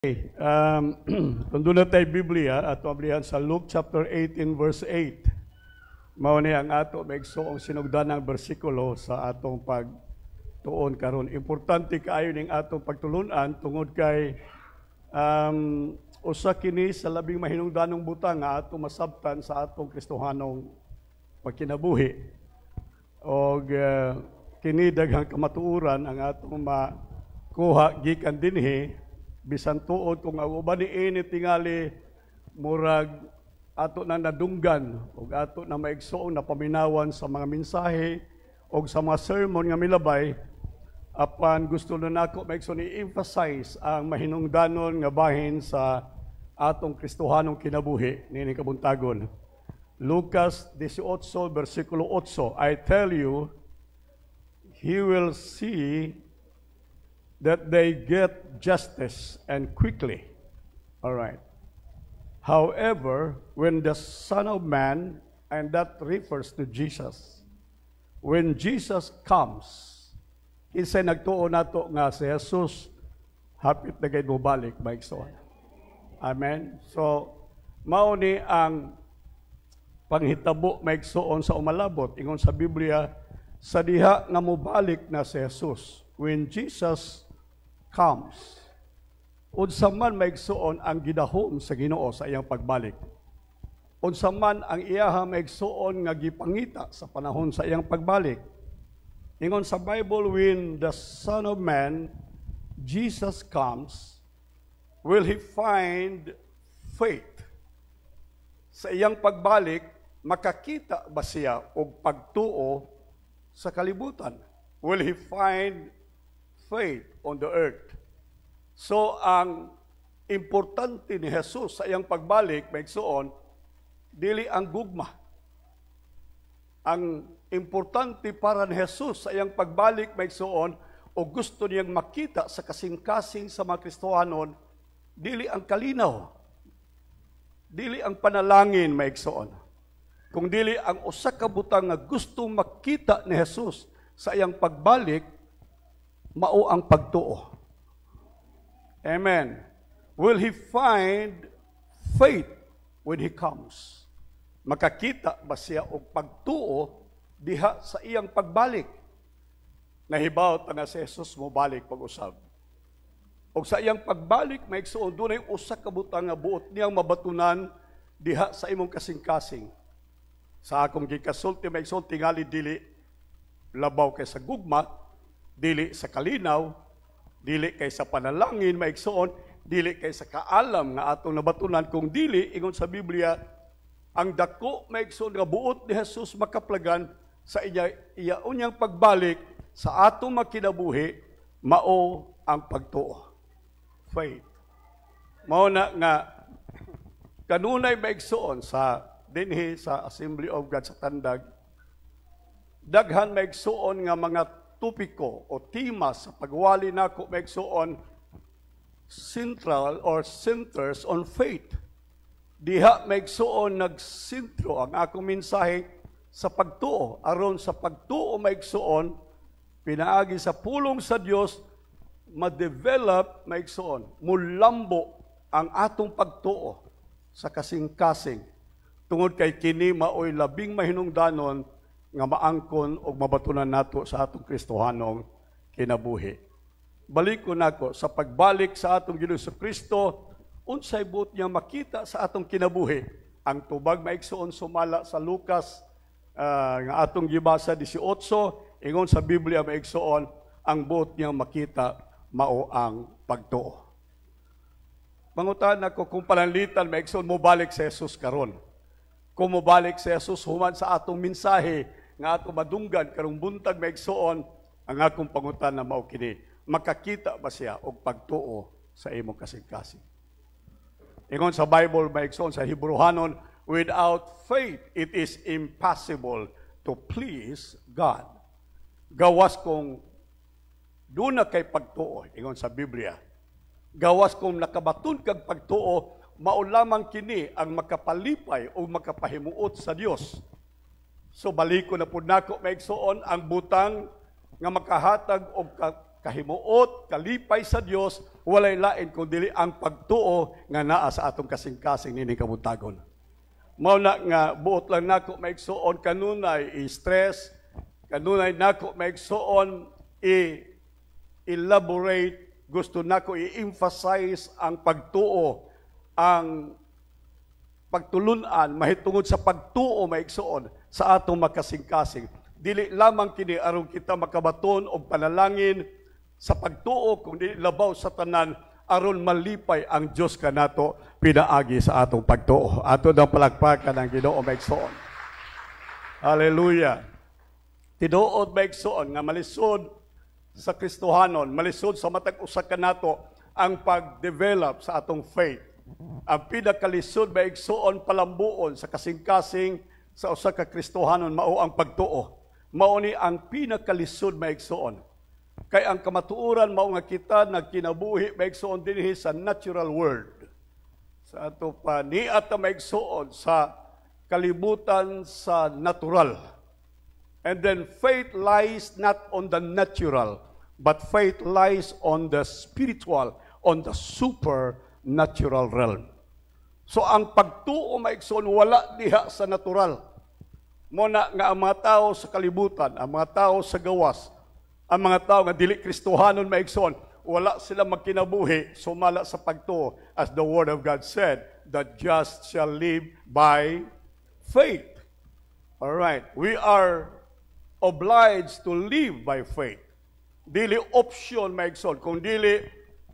Kung doon na tayo Biblia, ato ablihan sa Luke chapter 18 verse 8. Mao ni ang ato maigsoong sinugdan ng bersikulo sa atong pagtuon karon. Importante kaayo ning atong pagtulunan tungod kay usa kini sa labing mahinungdanong butang nga ato masabtan sa atong Kristohanong pagkinabuhi. Og kini daghang kamatuoran ang atong makuha gikan dinhi bisan tuod kung ang uban ni init tingali murag ato na nadunggan o ato na maigsoong na paminawan sa mga mensahe o sa mga sermon nga milabay, apan gusto na nako maigsoong i-emphasize ang mahinungdanon nga bahin sa atong Kristohanong kinabuhi niini kabuntagon. Lucas 18 versikulo 8, I tell you, he will see that they get justice and quickly. All right. However, when the Son of Man, and that refers to Jesus, when Jesus comes, isa nagtuo nato nga si Jesus, hapit na kayo balik, maigsoon. Amen? So, mao ni ang panghitabo maigsoon sa umalabot. Ingon sa Biblia, sa diha nga mobalik na si Jesus. When Jesus comes, unsa man maigsuon ang gidahom sa Ginoo sa iyang pagbalik. Unsa man ang iyaha maigsuon nga gipangita sa panahon sa iyang pagbalik. Ingon sa Bible, when the Son of Man, Jesus comes, will He find faith? Sa iyang pagbalik, makakita ba siya og pagtuo sa kalibutan? Will He find faith on the earth? So, ang importante ni Jesus sa iyang pagbalik, maigsoon, dili ang gugma. Ang importante para ni Jesus sa iyang pagbalik, maigsoon, o gusto niyang makita sa kasing-kasing sa mga Kristohanon, dili ang kalinaw, dili ang panalangin, maigsoon. Kung dili ang usa ka butang nga gusto makita ni Jesus sa iyang pagbalik, mao ang pagtuo. Amen. Will He find faith when He comes? Makakita ba siya og pagtuo diha sa iyang pagbalik? Nahibaw ta nga si Jesus mo balik pag-usab. Og sa iyang pagbalik, maigsuon dunay usa ka butang nga buot niyang mabatunan diha sa imong kasing-kasing. Sa akong gikasulti, maigsuon tingali dili labaw kay sa gugma, dili sa kalinaw, dili kay sa panalangin, maigsoon, dili kay sa kaalam nga atong nabatunan, kung dili, ingon sa Biblia, ang dako, maigsoon, nga buot ni Jesus makaplagan sa iya unyang pagbalik sa atong makinabuhi, mao ang pagtuo. Faith. Mao na nga, kanunay maigsoon sa dinhi sa Assembly of God sa Tandag, daghan maigsoon nga mga tupiko o tema sa pagwali nako maigsoon central or centers on faith. Diha maigsoon nagsentro ang akong mensahe sa pagtuo. Aron sa pagtuo maigsoon, pinaagi sa pulong sa Dios ma-develop maigsoon, mulambo ang atong pagtuo sa kasing-kasing. Tungod kay kini maoy labing mahinungdanon nga maangkon o mabatunan nato sa atong Kristohanong kinabuhi. Balik ko nako sa pagbalik sa atong Ginoo Kristo, unsay buot niya makita sa atong kinabuhi. Ang tubag maigsoon sumala sa Lucas nga atong gibasa 18, ingon sa Biblia maigsoon, ang buot niya makita mao ang pagtuo. Mangutan nako kung pananglitan maigsoon mo balik sa Jesus karon. Kung mo balik sa Jesus human sa atong mensahe nga ato madunggan karong buntag maigsoon, ang akong pangutan na mao kini, makakita ba siya og pagtuo sa imong kasing-kasing? Ingon sa Bible maigsoon sa Hebrehanon, without faith it is impossible to please God. Gawas kung duna kay pagtuo, ingon sa Biblia. Gawas kung nakabaton kag pagtuo, mao lamang kini ang makapalipay o makapahimuot sa Dios. So baliko na pud nako maigsoon ang butang nga makahatag og kahimuot, kalipay sa Dios, walay lain kundi ang pagtuo nga naa sa atong kasing-kasing nining kabuntagon. Mao na nga buot lang nako maigsuon kanunay i-stress, kanunay nako maigsuon elaborate, gusto nako i-emphasize ang pagtuo, ang pagtulunan mahitungod sa pagtuo maigsuon sa atong makasing-kasing. Dili lamang kini aron kita makabaton og panalangin sa pagtuo kundi labaw sa tanan aron malipay ang Dios kanato pinaagi sa atong pagtuo. Ato daw palakpakan ang Ginoo maigsuon. Hallelujah. Tinuod maigsuon nga malisod sa Kristohanon, malisod sa matag usa kanato ang pag-develop sa atong faith. Ang pinakalisod maigsuon palambuon sa kasing-kasing sa usa ka Kristohanon mao ang pagtuo. Mao ni ang pinakalisod maigsuon. Kay ang kamatuoran mao nga kita nagkinabuhi maigsuon dinhi sa natural world. Sa ato pa niat na maigsuon sa kalibutan sa natural. And then faith lies not on the natural, but faith lies on the spiritual, on the supernatural realm. So ang pagtuo maigsuon wala diha sa natural. Muna nga ang mga tao sa kalibutan, ang mga tao sa gawas, ang mga tao nga dili Kristohanon maigsoon, wala sila magkinabuhi sumala sa pagtuo. As the Word of God said, the just shall live by faith. All right, we are obliged to live by faith. Dili option maigsoon, kung dili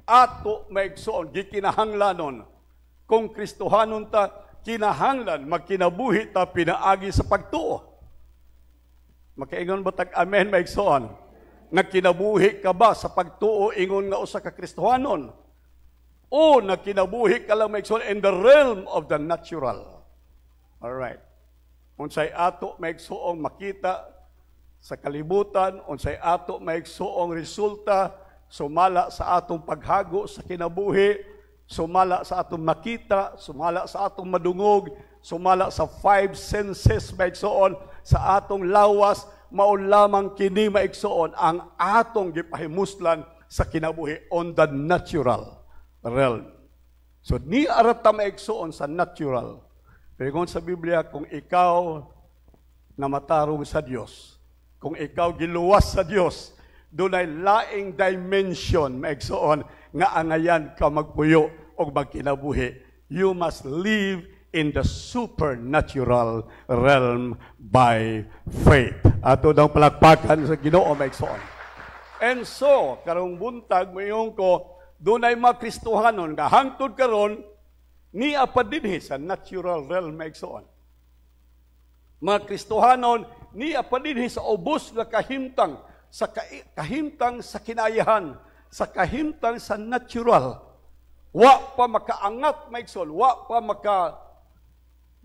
ato maigsoon, gikinahanglanon. Kung Kristohanon ta, kinahanglan, magkinabuhi ta pinaagi sa pagtuo. Makaingon ba tag amen maigsoon? Nagkinabuhi ka ba sa pagtuo ingon nga usa ka Kristohanon? O nagkinabuhi ka lang maigsoon in the realm of the natural? Alright. Unsay ato maigsoong makita sa kalibutan, unsay ato maigsoong resulta sumala sa atong paghago sa kinabuhi, sumala sa atong makita, sumala sa atong madungog, sumala sa 5 senses maigsoon, sa atong lawas, mao lamang kini maigsoon ang atong gipahimuslan sa kinabuhi on the natural realm. So ni arata maigsoon sa natural. Pero sa Biblia, kung ikaw namatarong sa Dios, kung ikaw giluwas sa Dios, dunay laing dimension maigsoon nga angayan ka magpuyo o magkinabuhi. You must live in the supernatural realm by faith. Ato daw palakpakan sa Ginoo maigsoon. And so, karong buntag mayong ko, dunay mga Kristohanon nga hangtod karon niya pa dinhi sa natural realm maigsoon. Mga Kristohanon niya pa dinhi sa ubos nga kahimtang, sa kahimtang sa kinayahan, sa kahimtang sa natural. Wa pa makaangat maigsoon, wa pa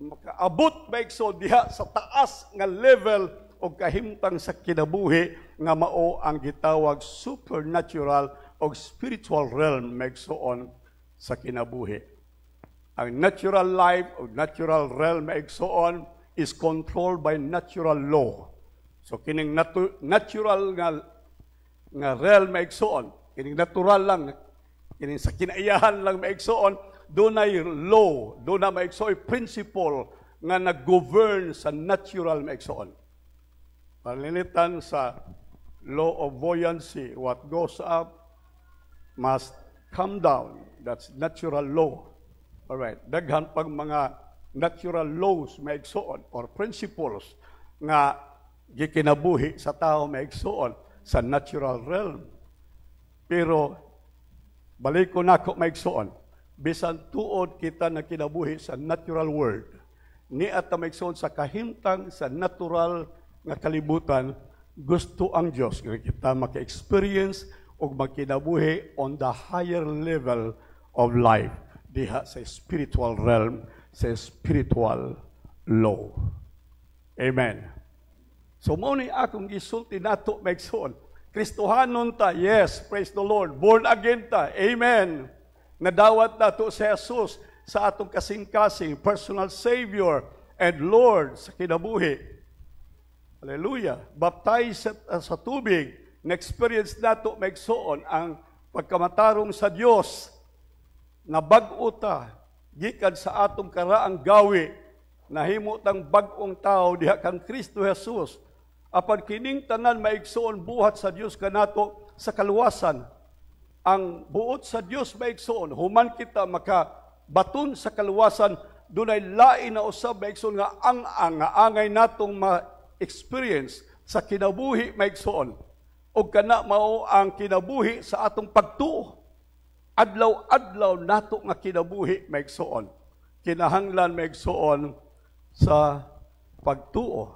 makaabot maigsoon diha sa taas nga level o kahimtang sa kinabuhi nga mao ang gitawag supernatural o spiritual realm maigsoon sa kinabuhi. Ang natural life o natural realm maigsoon is controlled by natural law. So kining natural nga realm maigsoon, kining natural lang, kining sa kinaiyahan lang maigsoon, dunay law, dunay maigsoon principle nga nag-govern sa natural maigsoon. Palinitan sa law of buoyancy, what goes up must come down. That's natural law. All right, daghan pag mga natural laws maigsoon or principles nga gikinabuhi sa tao maigsoon sa natural realm. Pero balik ko nako maigsoon, bisan tuod kita na kinabuhi sa natural world, ni at maigsoon sa kahimtang sa natural nga kalibutan, gusto ang Dios nga kita maka-experience o magkinabuhi on the higher level of life, diha sa spiritual realm, sa spiritual law. Amen. So mao ni akong gisulti nato maigsoon. Kristohanon ta, yes, praise the Lord. Born again ta, amen. Nadawat nato si Jesus sa atong kasing-kasing, personal Savior and Lord sa kinabuhi. Hallelujah. Baptized sa tubig, na-experience nato maigsoon ang pagkamatarong sa Dios na bag-o ta gikan sa atong karaang gawi nahimo tang bag-ong tao diha kang Kristo Jesus apan kining tanan maigsoon buhat sa Dios kanato sa kaluwasan. Ang buot sa Dios maigsoon human kita makabaton sa kaluwasan dunay lain na usab maigsoon nga ang angay natong ma-experience sa kinabuhi maigsoon. O kana mao ang kinabuhi sa atong pagtuo. Adlaw-adlaw nato nga kinabuhi maigsoon. Kinahanglan maigsoon sa pagtuo.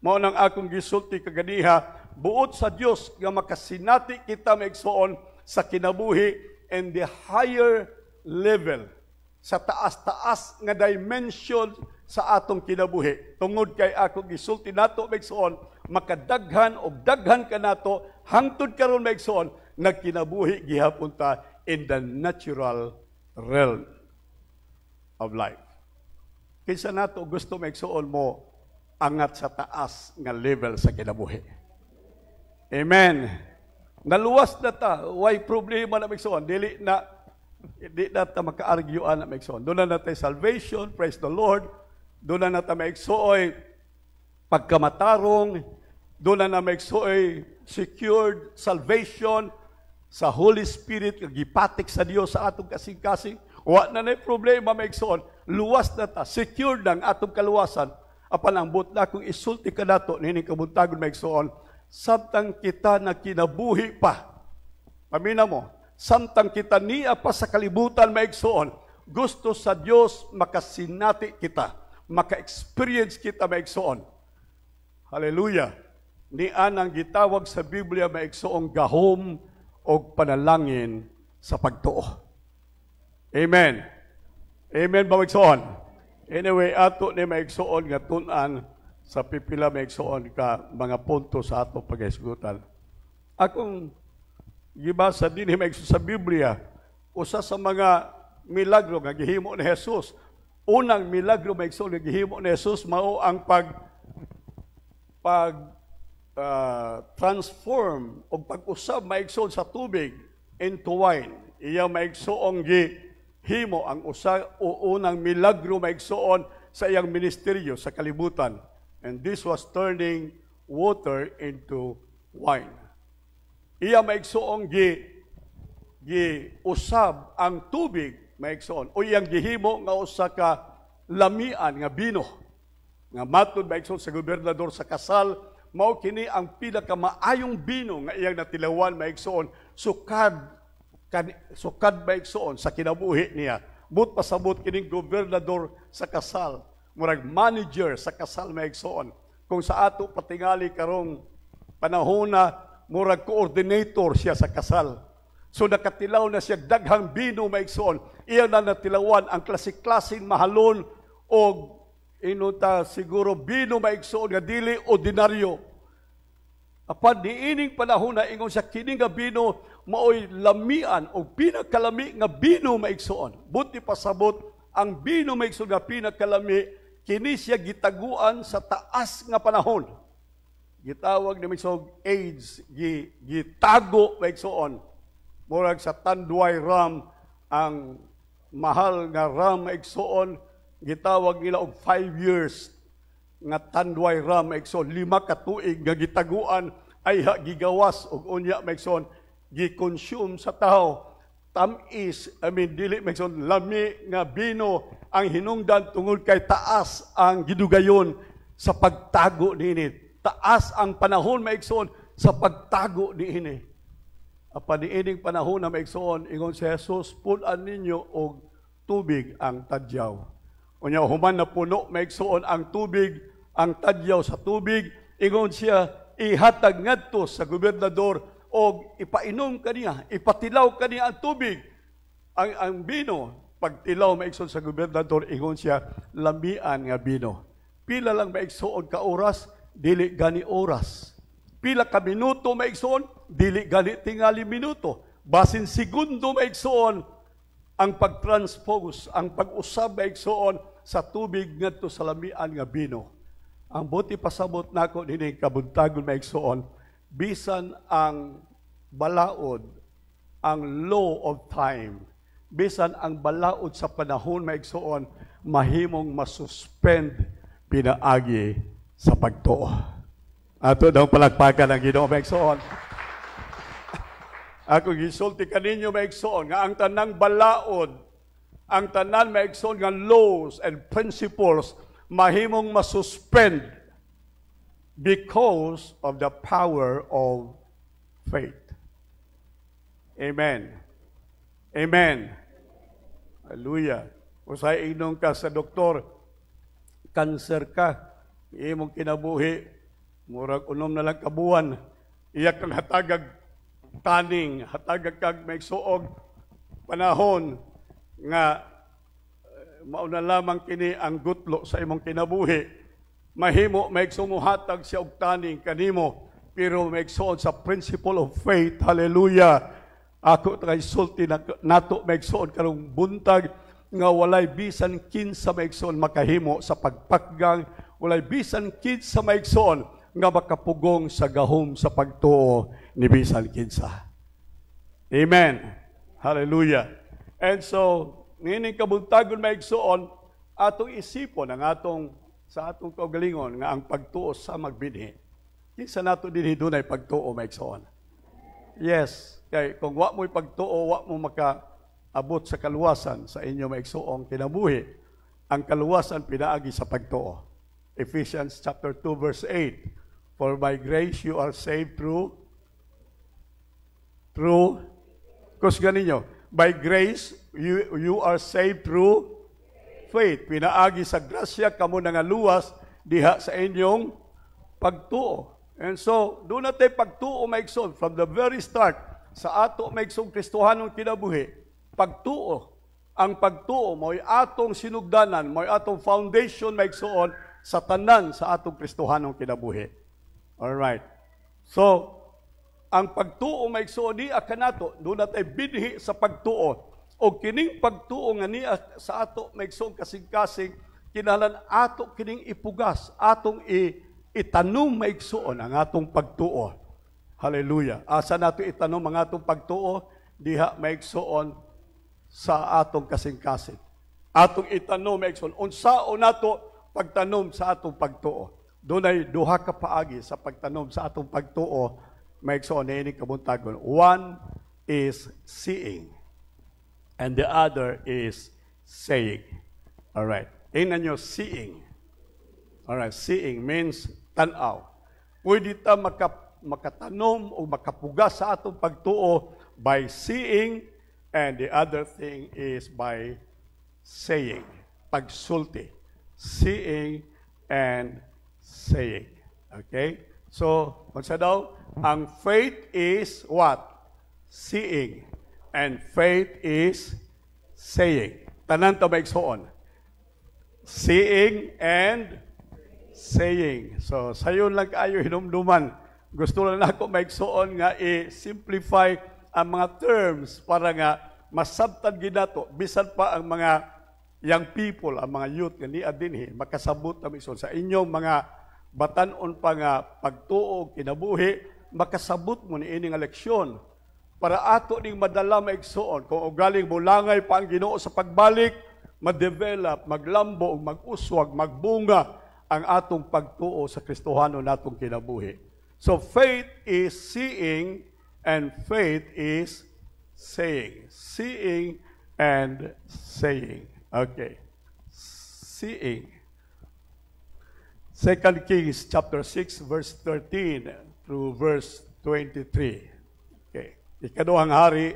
Mao nang akong gisulti kaganiha, buot sa Dios nga makasinati kita maigsoon sa kinabuhi and the higher level, sa taas-taas nga dimension sa atong kinabuhi. Tungod kay akong gisulti nato maigsoon, makadaghan o daghan ka nato hangtod karon maigsoon nagkinabuhi gihapon ta in the natural realm of life. Kinsa nato gusto maigsoon mo angat sa taas nga level sa kinabuhi. Amen. Naluwas na ta, why problema na maigsoon, dili na ta maka-arguean na maigsoon. Doon na natin salvation, praise the Lord. Doon na natin maigsoon pagkamatarong, doon na maigsoon secured salvation sa Holy Spirit, gipatik sa Dios sa atong kasing-kasing. Wa na problema maigsoon, luwas na ta, secured ng atong kaluwasan. Apan ang butla kung isulti ka nato nining kabuntagon maigsoon, samtang kita na kinabuhi pa. Pamina mo, samtang kita niya pa sa kalibutan maigsoon, gusto sa Dios makasinati kita, maka-experience kita maigsoon. Hallelujah. Ni anang gitawag sa Biblia maigsoong gahom o panalangin sa pagtuo. Amen. Amen ba maigsoon? Anyway, ato ni maigsoon nga tun-an sa pipila maigsoon ka mga punto sa ato pag-isgutan. Akong gibasa din maigsoon sa Biblia, usa sa mga milagro nga gihimo ni Jesus. Unang milagro maigsoon nga gihimo ni Jesus mao ang transform o pag-usab maigsoon sa tubig into wine. Iya maigsoong gihimo ang unang milagro maigsoon sa iyang ministeryo sa kalibutan. And this was turning water into wine. Iya maigsoong giusab ang tubig maigsoon o iyang gihimo nga usa ka lamian nga bino. Nga matod maigsoon sa gobernador sa kasal, mao kini ang pinakamaayong bino nga iyang natilawan maigsoon, sukad maigsoon sa kinabuhi niya. But pasabot kining gobernador sa kasal, murag manager sa kasal maigsoon. Kung sa ato patingali karong panahon na murag coordinator siya sa kasal. So nakatilaw na siya daghang bino maigsoon. Iyang na natilawan ang klase-klaseng mahalon o inuta siguro bino maigsoon nga dili ordinaryo. Apan diining panahon na ingon sa kini nga bino maoy lamian o pinakalami nga bino maigsoon. Buti pasabot ang bino maigsoon nga pinakalami kini siya gitaguan sa taas nga panahon. Gitawag ni maigsoon age, gitago maigsoon. Murag sa Tanduay Ram, ang mahal nga ram maigsoon, gitawag nila og 5 years nga Tanduay Ram maigsoon, 5 ka tuig nga gitaguan ay gigawas og unya maigsoon, gi-consume sa tao. Tamis, dili maigsoon, lami nga bino ang hinungdan tungod kay taas ang gidugayon sa pagtago niini. Taas ang panahon maigsoon sa pagtago niini. Apan niining panahon na maigsoon, ingon si Jesus, punan ninyo og tubig ang tadyaw. Unya human na puno maigsoon ang tubig, ang tadyaw sa tubig, ingon siya, ihatag ngadto sa gobernador og ipainom kaniya, ipatilaw kaniya ang tubig. Ang bino, pagtilaw maigsoon sa gobernador, ingon siya, lamian nga bino. Pila lang maigsoon ka oras, dili gani oras. Pila ka minuto maigsoon, dili gani tingali minuto. Basin segundo maigsoon ang pagtranspose, ang pag-usab maigsoon sa tubig ngadto sa lamian nga bino. Ang buti pasabot nako dinhi kabuntagon maigsoon, bisan ang balaod, ang law of time, bisan ang balaod sa panahon maigsoon, mahimong masuspend pinaagi sa pagtuo. Ato daw palagpakan ang Ginoo maigsoon. Ako gisulti kaninyo maigsoon nga ang tanang balaod, ang tanan maigsoon nga laws and principles mahimong masuspend because of the power of faith. Amen. Amen. Hallelujah. Usay inong ka sa doktor, cancer ka, imong kinabuhi, murag unom na lang kabuan, iyak kang hatagag taning, hatagag kag maigsuog panahon nga mauna lamang kini ang gutlo sa imong kinabuhi. Mahimo maigsumuhatag siya og taning kanimo, pero maigsuon sa principle of faith. Hallelujah. Ako kay sulti nato maigsuon karong buntag nga walay bisan kinsa maigsuon makahimo sa pagpakgang, walay bisan kinsa maigsuon nga makapugong sa gahom sa pagtuo ni bisan kinsa. Amen. Hallelujah. And so, nining kabuntagon maigsuon, atong isipon ang sa atong kaugalingon nga ang pagtuo sa magbinhi. Kinsa nato dinhi dunay pagtuo maigsuon. Yes, kay kung wa mo'y pagtuo, wa mo makaabot sa kaluwasan sa inyo maigsuong kinabuhi. Ang kaluwasan pinaagi sa pagtuo. Ephesians chapter 2 verse 8. For by grace you are saved through kusgan ninyo, by grace you are saved through faith. Pinaagi sa grasya kamo nangaluwas diha sa inyong pagtuo. And so, doon natin pagtuo maigsoon from the very start sa ato maigsoong Kristohanong kinabuhi. Pagtuo. Ang pagtuo mo'y atong sinugdanan, mo'y atong foundation maigsoon sa tanan sa atong Kristohanong kinabuhi. Alright. So, ang pagtuo maigsoon niya kanato, doon natin binhi sa pagtuo. O kining pagtuo nga niya sa ato maigsoong kasing-kasing, kinahanglan ato kining ipugas, atong itanom maigsoon ang atong pagtuo. Hallelujah. Asa nato itanom ang atong pagtuo? Diha maigsoon sa atong kasing-kasing. Atong itanom maigsoon. Unsao nato pagtanom sa atong pagtuo. Dunay duha ka paagi sa pagtanom sa atong pagtuo maigsoon niini kabuntagon. One is seeing and the other is saying. All right. Tingnan nyo, seeing. All right. Seeing means tanaw. Pwede ta makatanom o makapugas sa atong pagtuo by seeing, and the other thing is by saying. Pagsulti. Seeing and saying. Okay? So, magsa daw, ang faith is what? Seeing. And faith is saying. Tanan ta maigsoon. Seeing and saying. So, sayon lang kayo hinumduman. Gusto lang ako maigsoon nga i-simplify ang mga terms para nga masabtan ginato. Bisan pa ang mga young people, ang mga youth nga niya dinhi, makasabot na maigsoon sa inyong mga batanon pa nga pagtuo, kinabuhi, makasabot mo ni ining leksyon. Para ato ning madala maigsoon, kung ugaling bulangay pa ang Ginoo sa pagbalik, ma-develop, maglambo, mag-uswag, magbunga ang atong pagtuo sa Kristohano natong kinabuhi. So faith is seeing and faith is saying. Seeing and saying. Okay. Seeing. 2 Kings chapter 6 verse 13 through verse 23. Okay. Ikaduhang hari,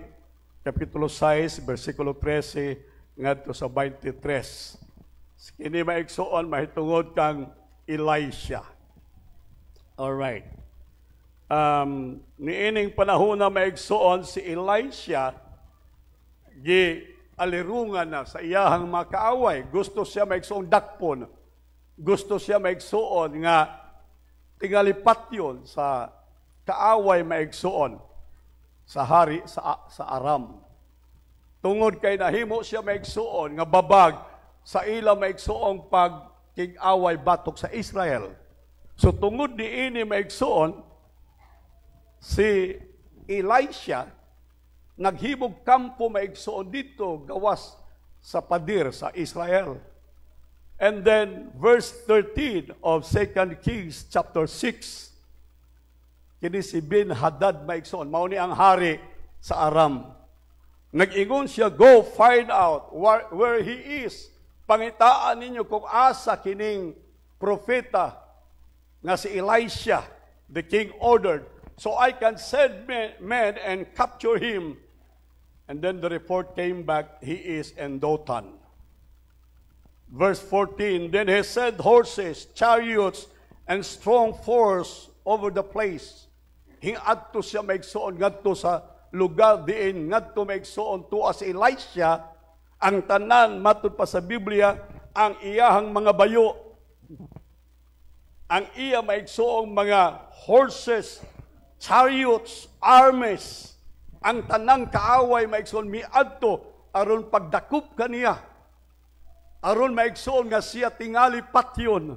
kapitulo 6, versikulo 13, ngadto sa 23. Kini maigsoon, mahitungod kang Elisha. Alright. Niining panahon na maigsoon si Elisha, alirungan na sa iyahang mga kaaway. Gusto siya maigsoon dakpon. Gusto siya maigsoon nga tingalipat yun sa kaaway maigsoon sa hari sa Aram. Tungod kay nahimo siya maigsuon nga babag sa ila maigsuong pag-king-away batok sa Israel. So tungod diini maigsuon, si Elisha naghimog kampo maigsoon dito gawas sa padir sa Israel. And then verse 13 of 2 Kings chapter 6, kini si Ben-Hadad maigsoon, mao ni ang hari sa Aram. Nag-ingon siya, go find out where he is. Pangitaan ninyo kung asa kining propeta nga si Elisha, the king ordered, so I can send men and capture him. And then the report came back, he is in Dothan. Verse 14, then he sent horses, chariots, and strong force over the place. Hingadto siya maigsoon ngadto sa lugar diin, ngadto maigsoon tuwa si Elisha, ang tanan matud pa sa Biblia, ang iyahang mga bayo, ang iya maigsoong mga horses, chariots, armies, ang tanang kaaway maigsoon miadto aron pagdakup kaniya, aron maigsoon nga siya tingali patyon.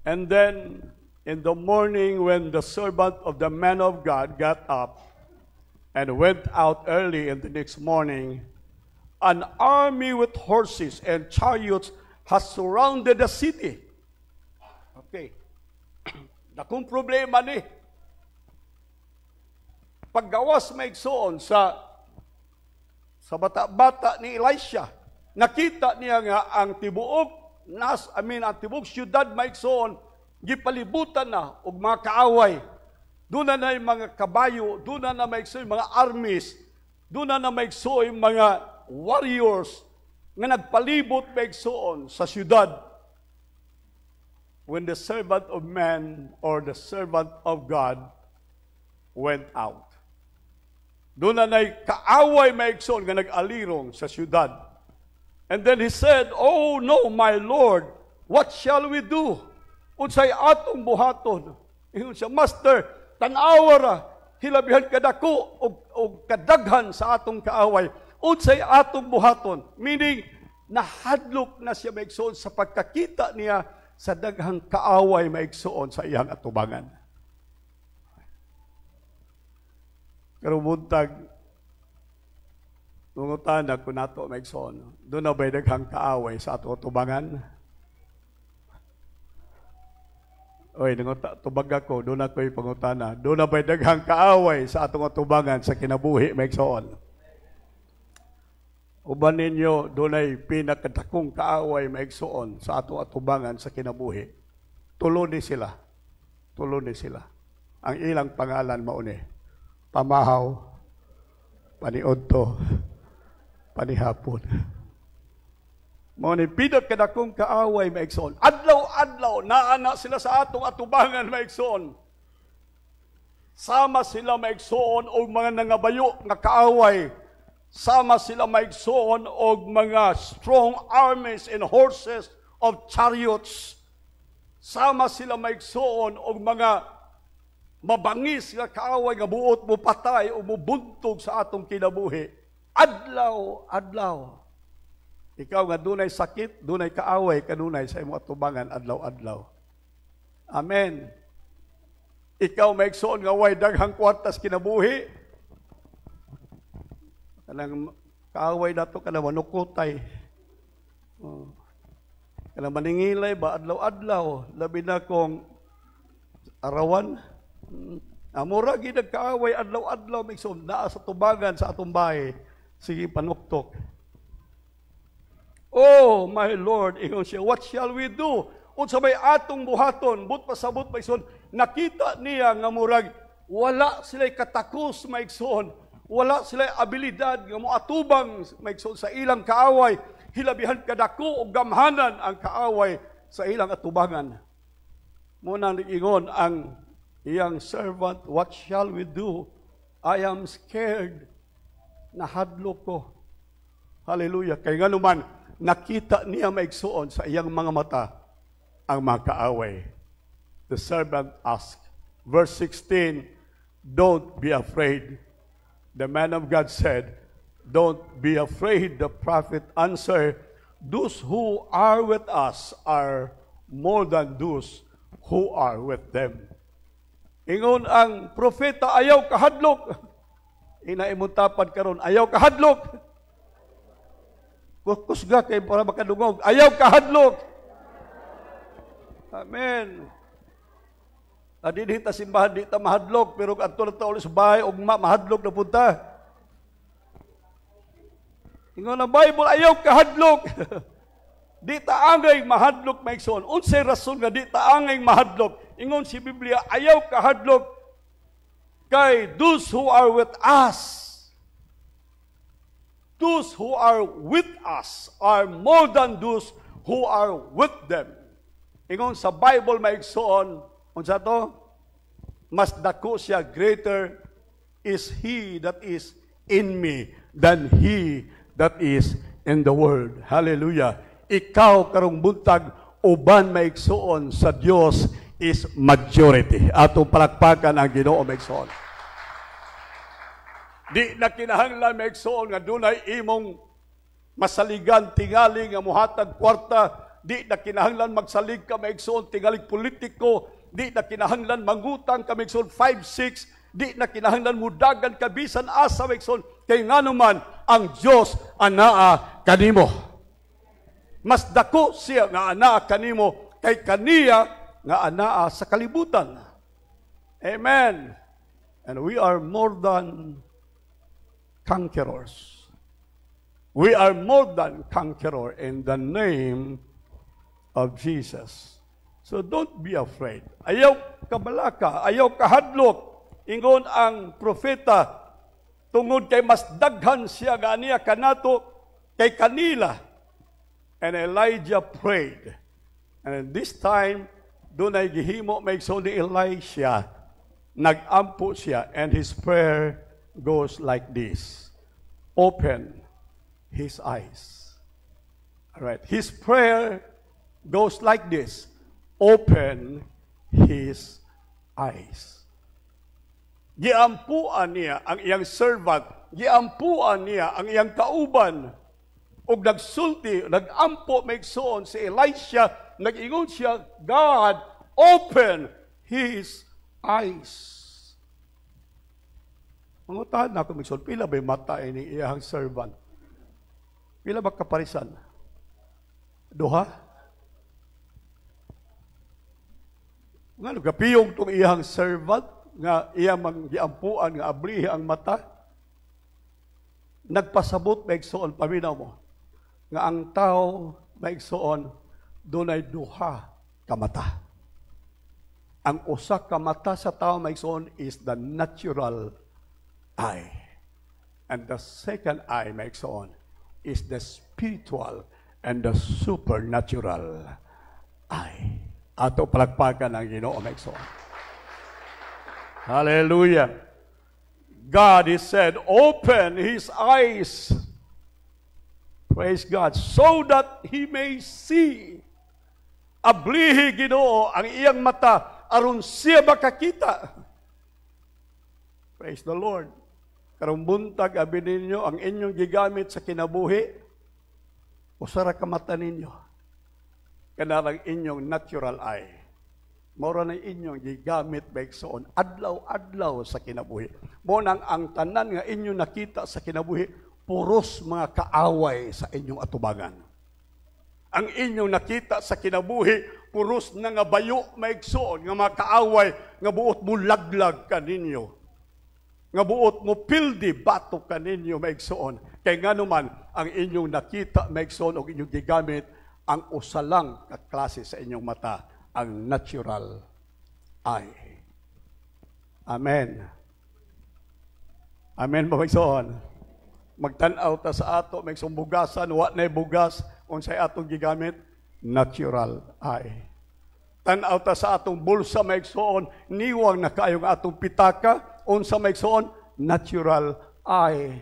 And then in the morning when the servant of the man of God got up and went out early in the next morning, an army with horses and chariots has surrounded the city. Okay. Dakong problema ni. Paggawas maigsoon sa bata-bata ni Elisha, nakita niya nga ang tibuok ang tibuok syudad maigsoon gipalibutan na og mga kaaway. Doon na yung mga kabayo, doon na maigsoon mga armies, doon na maigsoon mga warriors nga nagpalibot maigsoon sa syudad. When the servant of man or the servant of God went out. Doon na kaaway maigsoon nga nag-alirong sa syudad. And then he said, oh no, my Lord, what shall we do? Unsay atong buhaton? Ingon siya, Master, tan-awara, hilabihan kadako og kadaghan sa atong kaaway. Unsay atong buhaton? Meaning, nahadlok na siya maigsoon sa pagkakita niya sa daghang kaaway maigsoon sa iyang atubangan. Pero buntag, nungutanag kung nato maigsoon, doon na ba'y daghang kaaway sa ato atubangan? Oy, tubag ako, doon ako'y pangutana. Doon na ba'y daghang kaaway sa atong atubangan sa kinabuhi maigsoon? Uban ninyo, doon ay pinakatakong kaaway maigsoon sa ato atubangan sa kinabuhi. Tulo ni sila. Ang ilang pangalan mauni. Pamahaw, paniudto, panihapon. Mauni, pinakadakong kaaway maigsoon. Adlaw-adlaw, naana sila sa atong atubangan maigsoon. Sama sila maigsoon o mga nangabayo nga kaaway. Sama sila maigsoon og mga strong armies and horses of chariots. Sama sila maigsoon og mga mabangis nga kaaway nga buot mo patay o mo buntog sa atong kinabuhi. Adlaw. Ikaw nga dunay sakit, dunay kaaway kanunay sa imong atubangan adlaw-adlaw. Amen. Ikaw maigsoon nga way daghang kwartas kinabuhi. Kanang kaaway nato kana manukutay. Kanang maningilay ba adlaw-adlaw, labi na kong arawan. Amura gid kaaway adlaw-adlaw maigsoon naa sa tubangan sa atong bahay. Sige panuktok. Oh, my Lord, ingon siya, what shall we do? Unsa may atong buhaton, but pasabot maigsoon, nakita niya nga murag wala sila'y katakos maigsoon. Wala sila abilidad nga moatubang maigsoon sa ilang kaaway, hilabihan kadako og gamhanan ang kaaway sa ilang atubangan. Muna ingon ang iyang servant, what shall we do? I am scared. Nahadlok ko. Hallelujah. Kay nga naman, nakita niya maigsoon sa iyang mga mata ang mga kaaway. The servant asked, verse 16, don't be afraid. The man of God said, don't be afraid. The prophet answered, those who are with us are more than those who are with them. Ingon ang propeta, ayaw kahadlok. Inaimutapad karon, ayaw kahadlok. Kusga kay para makadungog, ayaw kahadlok. Amen. Adin ta simbahan di ta mahadlok, pero adto na ta ulit sa bahay ug mahadlok na punta. Ingon ang Bible, ayaw kahadlok. Di ta angay mahadlok maigsoon. Unsay rason nga di ta angay mahadlok? Ingon si Biblia, ayaw kahadlok kay those who are with us. Those who are with us are more than those who are with them. Ingon sa Bible maigsoon, unsa to? Mas dako siya, greater is He that is in me than he that is in the world. Hallelujah. Ikaw karong buntag uban maigsoon sa Dios is majority. Atong palakpakan ang Ginoo maigsoon. Di na kinahanglan maigsoon nga dunay imong masaligan tingali nga muhatag kwarta. Di na kinahanglan magsalig ka maigsoon tingalig politiko. Di na kinahanglan mangutang ka maigsoon 5-6. Di na kinahanglan mudagan ka bisan asa maigsoon. Kay nganuman ang Dios anaa kanimo. Mas dako siya nga anaa kanimo kay kaniya nga anaa sa kalibutan. Amen. And we are more than conquerors. We are more than conqueror in the name of Jesus. So don't be afraid. Ayaw kabalaka, ayaw kahadlok. Ingon ang propeta, tungod kay mas daghan siya nga aniya kanato kay kanila. And Elijah prayed. And this time, doon ay gihimo maigsoon ni Elisha. Nag-ampo siya and his prayer goes like this. Open his eyes. All right. His prayer goes like this. Open his eyes. Giampuan niya ang iyang servant. Giampuan niya ang iyang kauban. Og nagsulti, nagampo maigsoon si Elisha, nag-ingon siya, God, open his eyes. Mangutahan na ako maigsoon, pila ba'y mata ini iyang servant? Pila ba kaparisan? Duha? Nga, gapiyong itong iyang servant, nga iya manggiampuan, nga abrihi ang mata, nagpasabot maigsoon, paminaw mo, nga ang tao maigsoon dunay duha ka mata. Ang usa ka mata sa tao maigsoon is the natural eye. And the second eye maigsoon is the spiritual and the supernatural eye. Ato palakpakan ang Ginoo maigsoon. Hallelujah. God, He said, open His eyes. Praise God. So that He may see. Ablihi Ginoo ang iyang mata aron siya makakita. Praise the Lord. Karong buntag abi ninyo ang inyong gigamit sa kinabuhi. Usara ka mata ninyo. Kanarang inyong natural eye. Mora na inyong gigamit baigsoon adlaw-adlaw sa kinabuhi. Mo nang ang tanan nga inyong nakita sa kinabuhi puros mga kaaway sa inyong atubangan. Ang inyong nakita sa kinabuhi, puros na nga bayo maigsoon, nga mga kaaway, nga buot mo laglag kaninyo. Nga buot mo pildi, bato kaninyo maigsoon. Kaya nga naman, ang inyong nakita maigsoon o inyong gigamit, ang usalang kaklase sa inyong mata, ang natural eye. Amen. Amen ba maigsoon? Magtanaw ta sa ato, may isang bugasan, wa na'y bugas, unsay atong gigamit, natural eye. Tanaw ta sa atong bulsa, may igsoon, niwang na kaayong atong pitaka, unsa may igsoon, natural eye.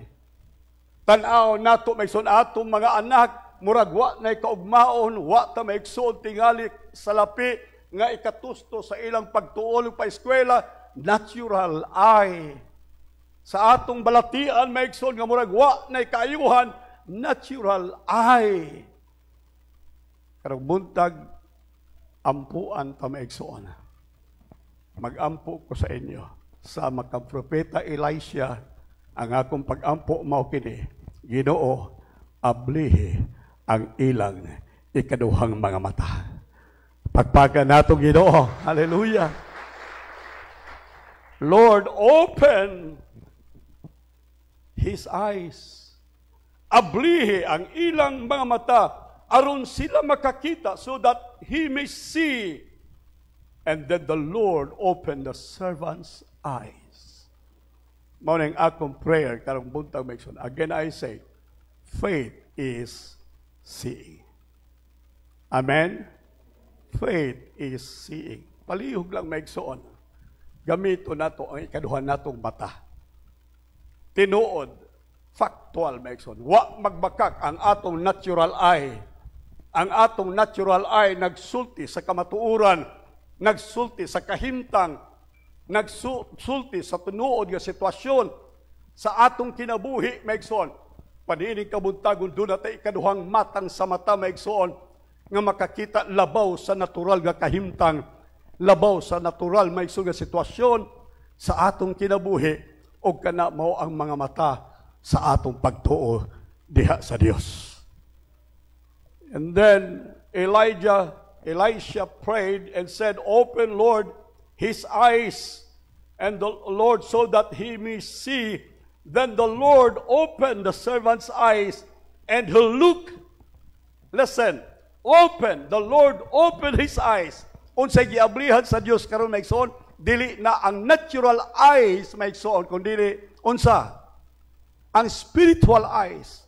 Tanaw nato may igsoon atong mga anak, murag wa na'y kaugmaon, wa ta may igsoon tingali sa lapi, nga ikatusto sa ilang pagtuol pa eskwela, natural eye. Sa atong balatian, maigsoon nga murag wa na'y kaayuhan, natural eye. Karong buntag, ampuan ta maigsoon. Magampo ko sa inyo. Sa makapropeta Elisha, ang akong pagampo mao kini, Ginoo, ablihi ang ilang ikaduhang mga mata. Pagpagan nato Ginoo. Hallelujah. Lord, open his eyes. Ablihi ang ilang mga mata aron sila makakita so that he may see. And then the Lord opened the servant's eyes. Mao ning akong prayer karong buntag maigsoon. Again I say, faith is seeing. Amen? Faith is seeing. Palihog lang maigsoon. Gamito nato ang ikaduhan natong mata. Tinuod, factual maigsoon. Wa magbakak ang atong natural eye. Ang atong natural eye nagsulti sa kamatuoran, nagsulti sa kahimtang, nagsulti sa tinuod nga sitwasyon sa atong kinabuhi maigsoon. Paniining kabuntagon doon natin ikaduhang matang sa mata maigsoon nga makakita labaw sa natural nga kahimtang, labaw sa natural maigsoon nga sitwasyon sa atong kinabuhi o kana mao ang mga mata sa atong pagtuo diha sa Dios. And then Elisha prayed and said, open, Lord, his eyes, and the Lord so that he may see. Then the Lord opened the servant's eyes, and he looked. Listen, the Lord opened his eyes. Unsay giablihan sa Dios karon maigsoon, dili na ang natural eyes maigsoon, kundi unsa? Ang spiritual eyes.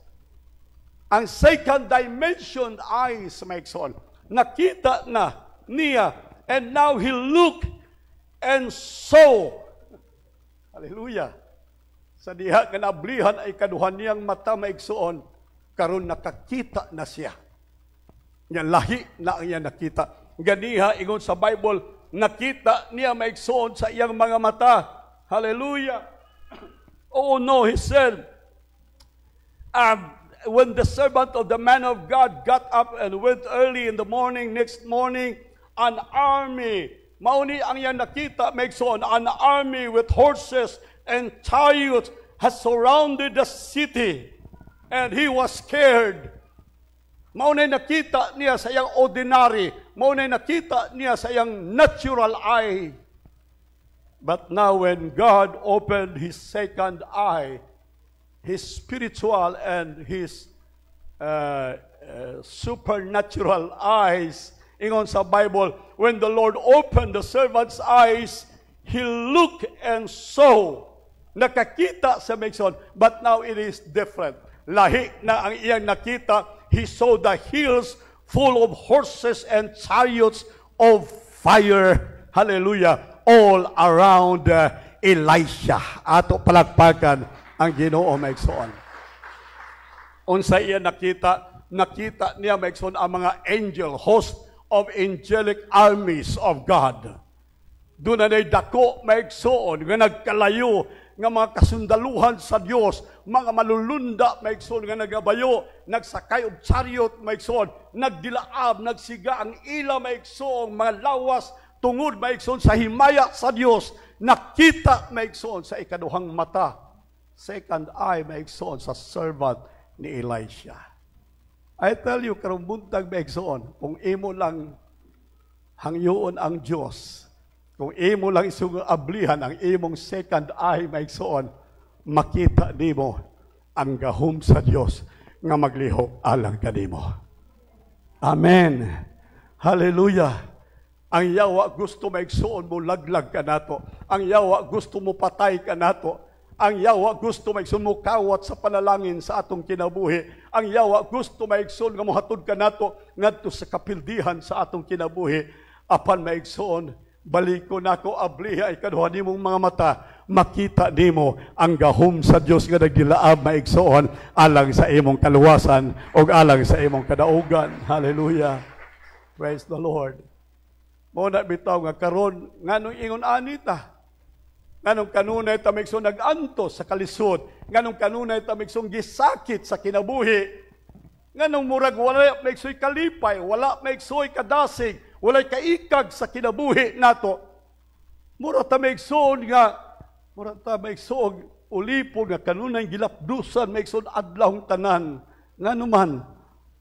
Ang second dimension eyes maigsoon. Nakita na niya, and now he looked and saw. Hallelujah. Sa diha nga nablihan ay kaduhan niyang mata maigsoon, karon nakakita na siya. Nya lahi na ang iya nakita. Ganiha ingon sa Bible, nakita niya maigsoon sa iyang mga mata. Hallelujah. Oh no, he said, when the servant of the man of God got up and went early in the morning, next morning, an army, mauni ang yan nakita, maigsoon, an army with horses and chariots has surrounded the city, and he was scared. Maunay nakita niya sa iyang ordinary, maunay nakita niya sa iyang natural eye. But now when God opened his second eye, his spiritual and his supernatural eyes, ingon sa Bible, when the Lord opened the servant's eyes, he looked and saw. Nakakita sa maigsoon, but now it is different. Lahi na ang iyang nakita. He saw the hills full of horses and chariots of fire. Hallelujah. All around Elisha. Ato palagpagan ang Ginoo maigsoon. Unsa iya nakita niya maigsoon ang mga angel, host of angelic armies of God. Doon na dako maigsoon nga nagkalayo nga mga kasundaluhan sa Dios, mga malulunda maigsoon nga nagabayo, nagsakay og chariot maigsoon, nagdilaab, nagsiga ang ila maigsoon, mga lawas tungod maigsoon sa himaya sa Dios. Nakita maigsoon sa ikaduhang mata, second eye maigsoon sa servant ni Elisha. I tell you, karong buntag maigsoon, kung imo lang hangyoon ang Dios, kung imo lang isong ablihan ang imong second eye maigsoon, makita nimo ang gahom sa Dios nga maglihok alang kanimo. Amen. Hallelujah. Ang yawa gusto maigsoon mo laglag ka nato. Ang yawa gusto mo patay ka nato. Ang yawa gusto maigsoon mo kawat sa panalangin sa atong kinabuhi. Ang yawa gusto maigsoon nga mohatod ka nato ngadto sa kapildihan sa atong kinabuhi. Apan maigsoon, baliko nako abliha ay kaduha nimong mga mata, makita nimo ang gahom sa Dios nga nagdilaab maigsoon alang sa imong kaluwasan o alang sa imong kadaugan. Hallelujah. Praise the Lord. Mo na bitaw nga karon nganong ingon anita, nganong kanunay ta maigsoon nag-antos sa kalisod, nganong kanunay ta maigsoon gisakit sa kinabuhi, nganong murag wala maigsoy kalipay, wala maigsoy kadasig, walay kaikag sa kinabuhi nato. Mura ta maigsoon ulipon nga kanunay gilapdusan maigsoon adlawng tanan. Nganuman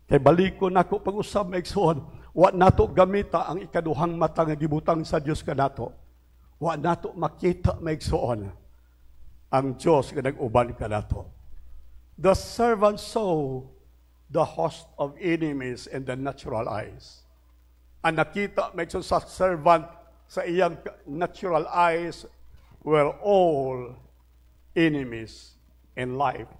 kay balikon nako pag-usab maigsoon, wa nato gamita ang ikaduhang mata nga gibutang sa Dios kanato. Wa nato makita maigsoon ang Dios nga nag-uban kanato. The servant saw the host of enemies in the natural eyes. Ang nakita maigsoon sa servant sa iyang natural eyes were all enemies in life.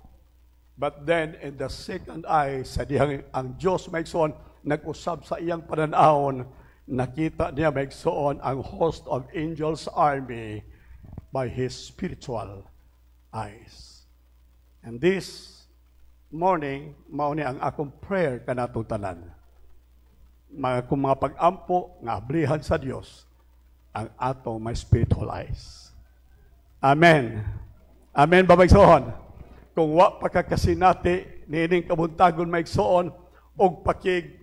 But then in the second eye, sa dihang ang Diyos maigsoon nag-usab sa iyang pananahon, nakita niya maigsoon ang host of angels army by his spiritual eyes. And this morning, mao ni ang akong prayer kanatong tanan. Kung mga pag-ampo nga ablihan sa Dios ang atong may spiritual eyes. Amen. Amen, babaigsoon. Kung wa pagkakasinati, nining kabuntagon maigsoon, og pakig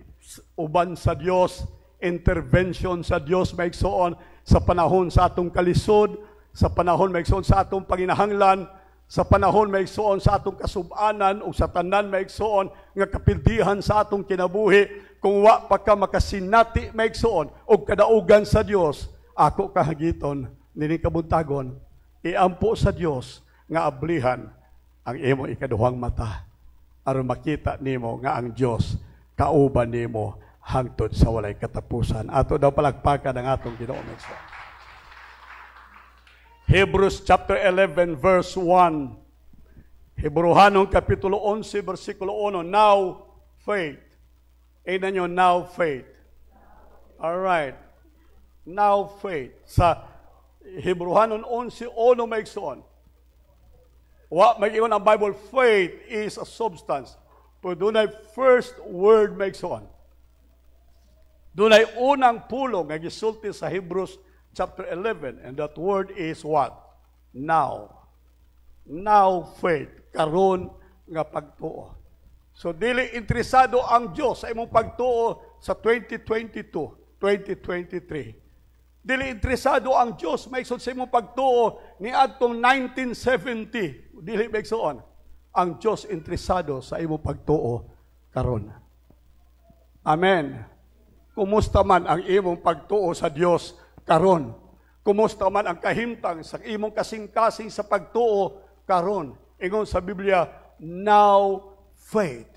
uban sa Dios, intervention sa Dios maigsoon, sa panahon sa atong kalisod, sa panahon maigsoon sa atong panginahanglan, sa panahon maigsoon sa atong kasub-anan, o sa tanan maigsoon, nga kapildihan sa atong kinabuhi, kung wa pa ka makasinati maigsoon, og kadaugan sa Dios, ako kahagiton, nining kabuntagon, iampo sa Dios, nga ablihan ang imo ikaduhang mata aron makita nimo nga ang Dios kauban nimo hangtod sa walay katapusan. Ato daw palagpakan ang atong Ginoo. Hebrews chapter 11 verse 1. Hebrehanong kapitulo 11 bersikulo 1. Now faith. Ina nyo, now faith. All right. Now faith. Sa Hebrehanon 11:1 maigsoon. Wa mag-ingon ang Bible, faith is a substance. Pero dunay first word maigsoon. Dunay unang pulong nga gisulti sa Hebrews chapter 11, and that word is what? Now. Now faith, karon nga pagtuo. So dili interesado ang Dios sa imong pagtuo sa 2022, 2023. Dili interesado ang Dios maigsoon sa imong pagtuo ni adtong 1970. Dili maigsoon. Ang Dios interesado sa imong pagtuo karon. Amen. Kumusta man ang imong pagtuo sa Dios karon? Kumusta man ang kahimtang sa imong kasing-kasing sa pagtuo karon? Ingon sa Biblia, now faith.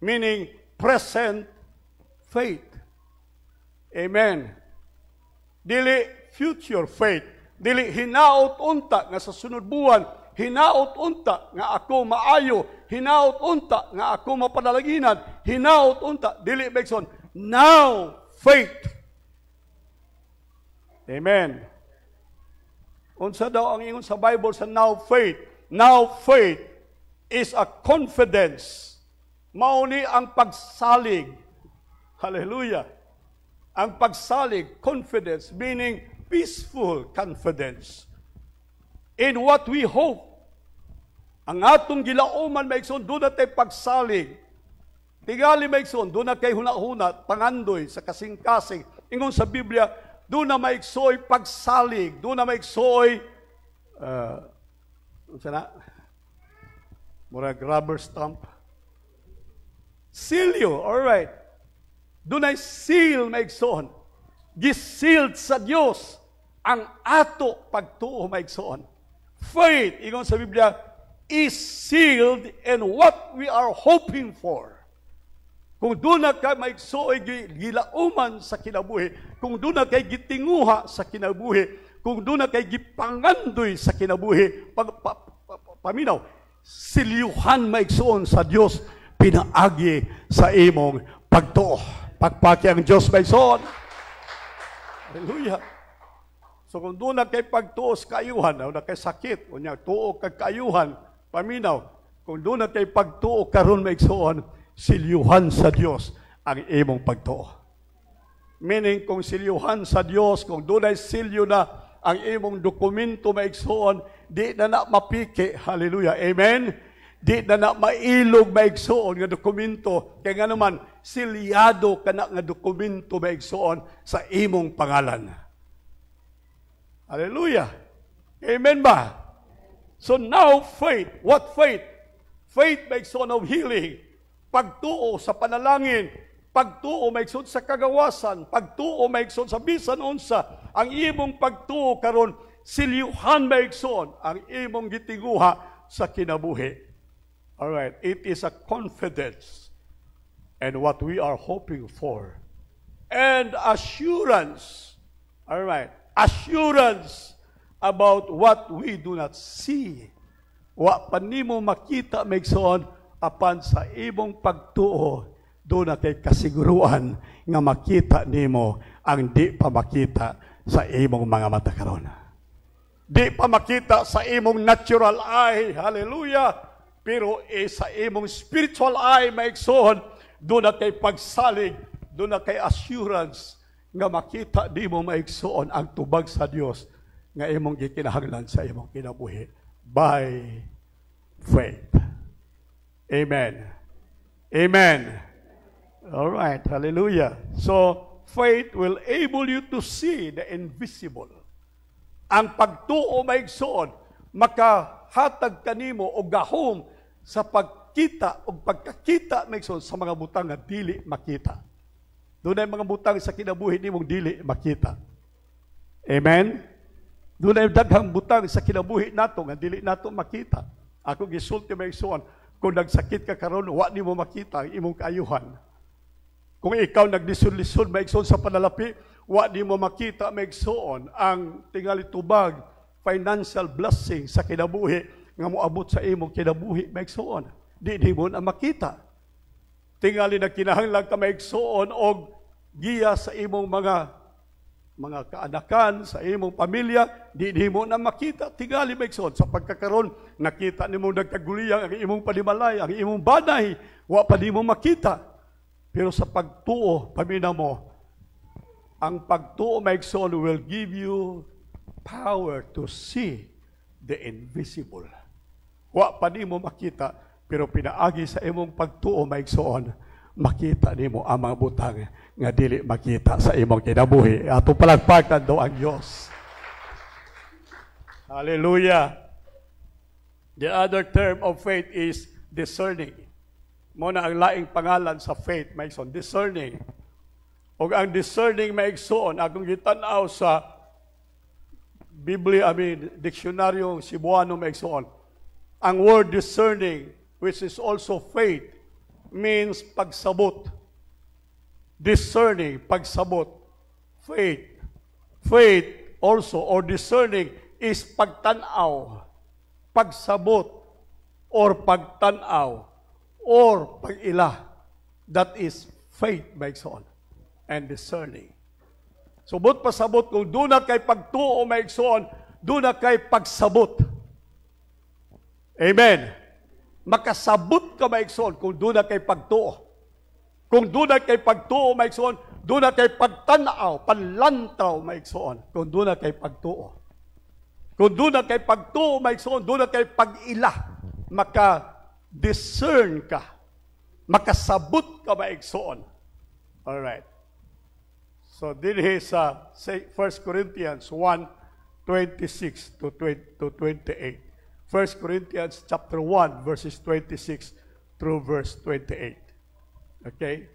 Meaning present faith. Amen. Dili future faith. Dili hinaot unta nga sa sunod buwan, hinaot unta nga ako maayo, hinaot unta nga ako mapanalaginan, hinaot unta, dili maigsoon, now faith. Amen. Unsa daw ang ingon sa Bible sa now faith? Now faith is a confidence. Mao ni ang pagsalig. Hallelujah. Ang pagsalig, confidence, meaning peaceful confidence in what we hope. Ang atong gilauman maigsoon, doon na tayo pagsalig. Tingali maigsoon, doon na kayo hunahuna, pangandoy sa kasing-kasing. Ingon sa Biblia, doon na maigsoy pagsalig, doon na maigsoy, murag rubber stamp. Silyo, alright. Doon ay seal maigsoon. Gisealed sa Dios ang ato pagtuo maigsoon. Faith, ingon sa Biblia, is sealed in what we are hoping for. Kung doon na ka maigsoon gilauman sa kinabuhi, kung doon na kay gitinguha sa kinabuhi, kung doon na kay gipangandoy sa kinabuhi, paminaw, silyuhan maigsoon sa Dios, pinaagi sa imong pagtuo. Pagpaki ang Diyos maigsoon. Hallelujah. So kung doon na kay pagtuos kaayuhan, na kay sakit, o niya tuo kag kaayuhan, paminaw, kung doon na kay pagtuo karon maigsoon, silyuhan sa Diyos ang imong pagtuo. Meaning, kung silyuhan sa Diyos, kung doon ay silyo na ang imong dokumento maigsoon, di na mapiki. Hallelujah. Amen. Di na mailog maigsoon nga dokumento, kaya nga naman, silyado ka na nga dokumento maigsoon sa imong pangalan. Hallelujah. Amen ba? So now faith. What faith? Faith maigsoon of healing. Pagtuo sa panalangin. Pagtuo maigsoon sa kagawasan. Pagtuo maigsoon sa bisan unsa. Ang imong pagtuo karon silyuhan maigsoon ang imong gitinguha sa kinabuhi. Alright, it is a confidence and what we are hoping for. And assurance. Alright, assurance about what we do not see. Wa pa nimo makita maigsoon apan sa imong pagtuo do na kay kasiguruan nga makita nimo ang di pa makita sa imong mga mata karon. Di pa makita sa imong natural eye. Hallelujah. Pero sa imong spiritual eye maigsoon do na kay pagsalig, do na kay assurance nga makita nimo maigsoon ang tubag sa Dios nga imong gikinahanglan sa imong kinabuhi by faith. Amen. Amen. All right. Hallelujah. So faith will able you to see the invisible. Ang pagtuo maigsoon makahatag kanimo og gahom sa pagkita o pagkakita maigsoon sa mga butang nga dili makita. Doon ay mga butang sa kinabuhi nimong dili makita. Amen. Doon ay daghang butang sa kinabuhi nato nga dili nato makita. Ako gisulti maigsoon, kung nagsakit ka karon wa nimo makita ang imong kaayuhan. Kung ikaw naglisod-lisod maigsoon sa panalapi, wa di mo makita maigsoon ang tingali tubag, financial blessing sa kinabuhi nga moabot sa imong kinabuhi maigsoon. Di mo na makita. Tingali na kinahanglan ka maigsoon og giya sa imong mga kaanakan, sa imong pamilya, di mo na makita. Tingali maigsoon sa pagkakaroon, nakita nimo nagkaguliyang ang imong panimalay, ang imong banay, wa pa di mo makita. Pero sa pagtuo, pamina mo, ang pagtuo maigsoon will give you power to see the invisible. Wa pa di mo makita, pero pinaagi sa imong pagtuo maigsoon, makita nimo ang mga butang nga dili makita sa imong kinabuhi. Ato palagpakan do ang Dios. Hallelujah. The other term of faith is discerning. Muna ang laing pangalan sa faith maigsoon, discerning. O ang discerning maigsoon, akong gitan-aw sa Biblia, diksyonaryo Cebuano maigsoon. Ang word discerning, which is also faith, means pagsabot. Discerning, pagsabot. Faith. Faith also, or discerning, is pagtanaw, pagsabot, or pagtanaw, or pag-ila. That is faith, maigsoon, and discerning. Subot pasabot, kung doon na kay pagtuo maigsoon, doon na kay pagsabot. Amen. Makasabot ka maigsoon kung doon na kay pagtuo. Kung doon na kay pagtuo maigsoon, doon na kay pagtanaw, panlantaw maigsoon, kung doon na kay pagtuo. Kung doon na kay pagtuo maigsoon, doon na kay pag-ila, maka-discern ka, makasabot ka maigsoon. Alright. So, dinhi sa 1 Corinthians 1:26 to 28. 1 Corinthians chapter 1, verses 26 through verse 28. Okay?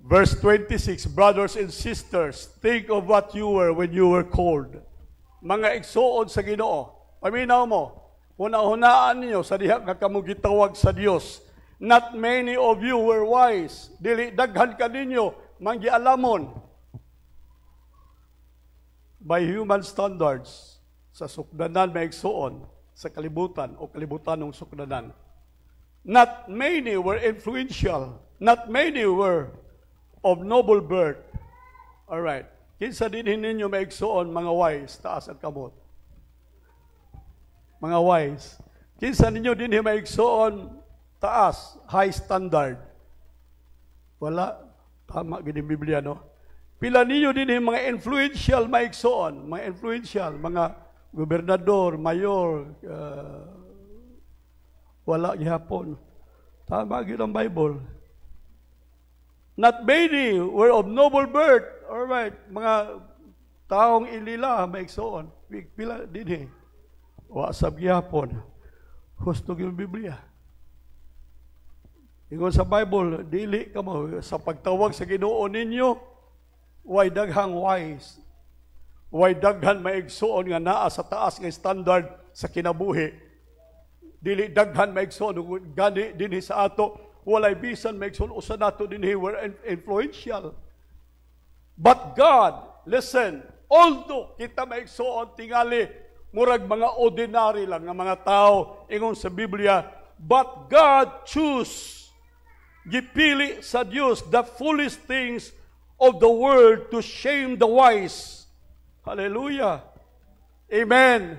Verse 26, brothers and sisters, think of what you were when you were called. Mga igsuon sa Ginoo, paminaw mo, hunahunaan ninyo sa diha nga kamo gitawag sa Dios. Not many of you were wise. Dili daghan ka ninyo manggialamon. By human standards, sa sukdanan maigsuon, sa kalibutan o kalibutan ng sukdanan. Not many were influential. Not many were of noble birth. Alright. Kinsa din ninyo maigsuon, mga wise, taas at kamot. Mga wise. Kinsa ninyo din maigsuon, taas, high standard. Wala. Tama gini Biblia, no? Pila ninyo din mga influential maigsoon, mga influential, mga gobernador, mayor, wala gihapon. Tama gid ang Bible. Not many were of noble birth. Alright, mga taong ilila, maigsoon, pila din wa sab gyapon, hustog yung Biblia. Ingon sa Bible, dili ka mo, sa pagtawag sa Ginoo ninyo, way daghang wise, way daghan maigsoon nga naa sa taas nga standard sa kinabuhi. Dili daghan maigsoon, gani dinhi sa ato, walay bisan maigsoon, usa nato dinhi were influential. But God, listen, although kita maigsoon tingali, murag mga ordinary lang nga mga tao, ingon sa Biblia, but God choose, gipili sa Dios the foolish things of the world to shame the wise. Hallelujah. Amen.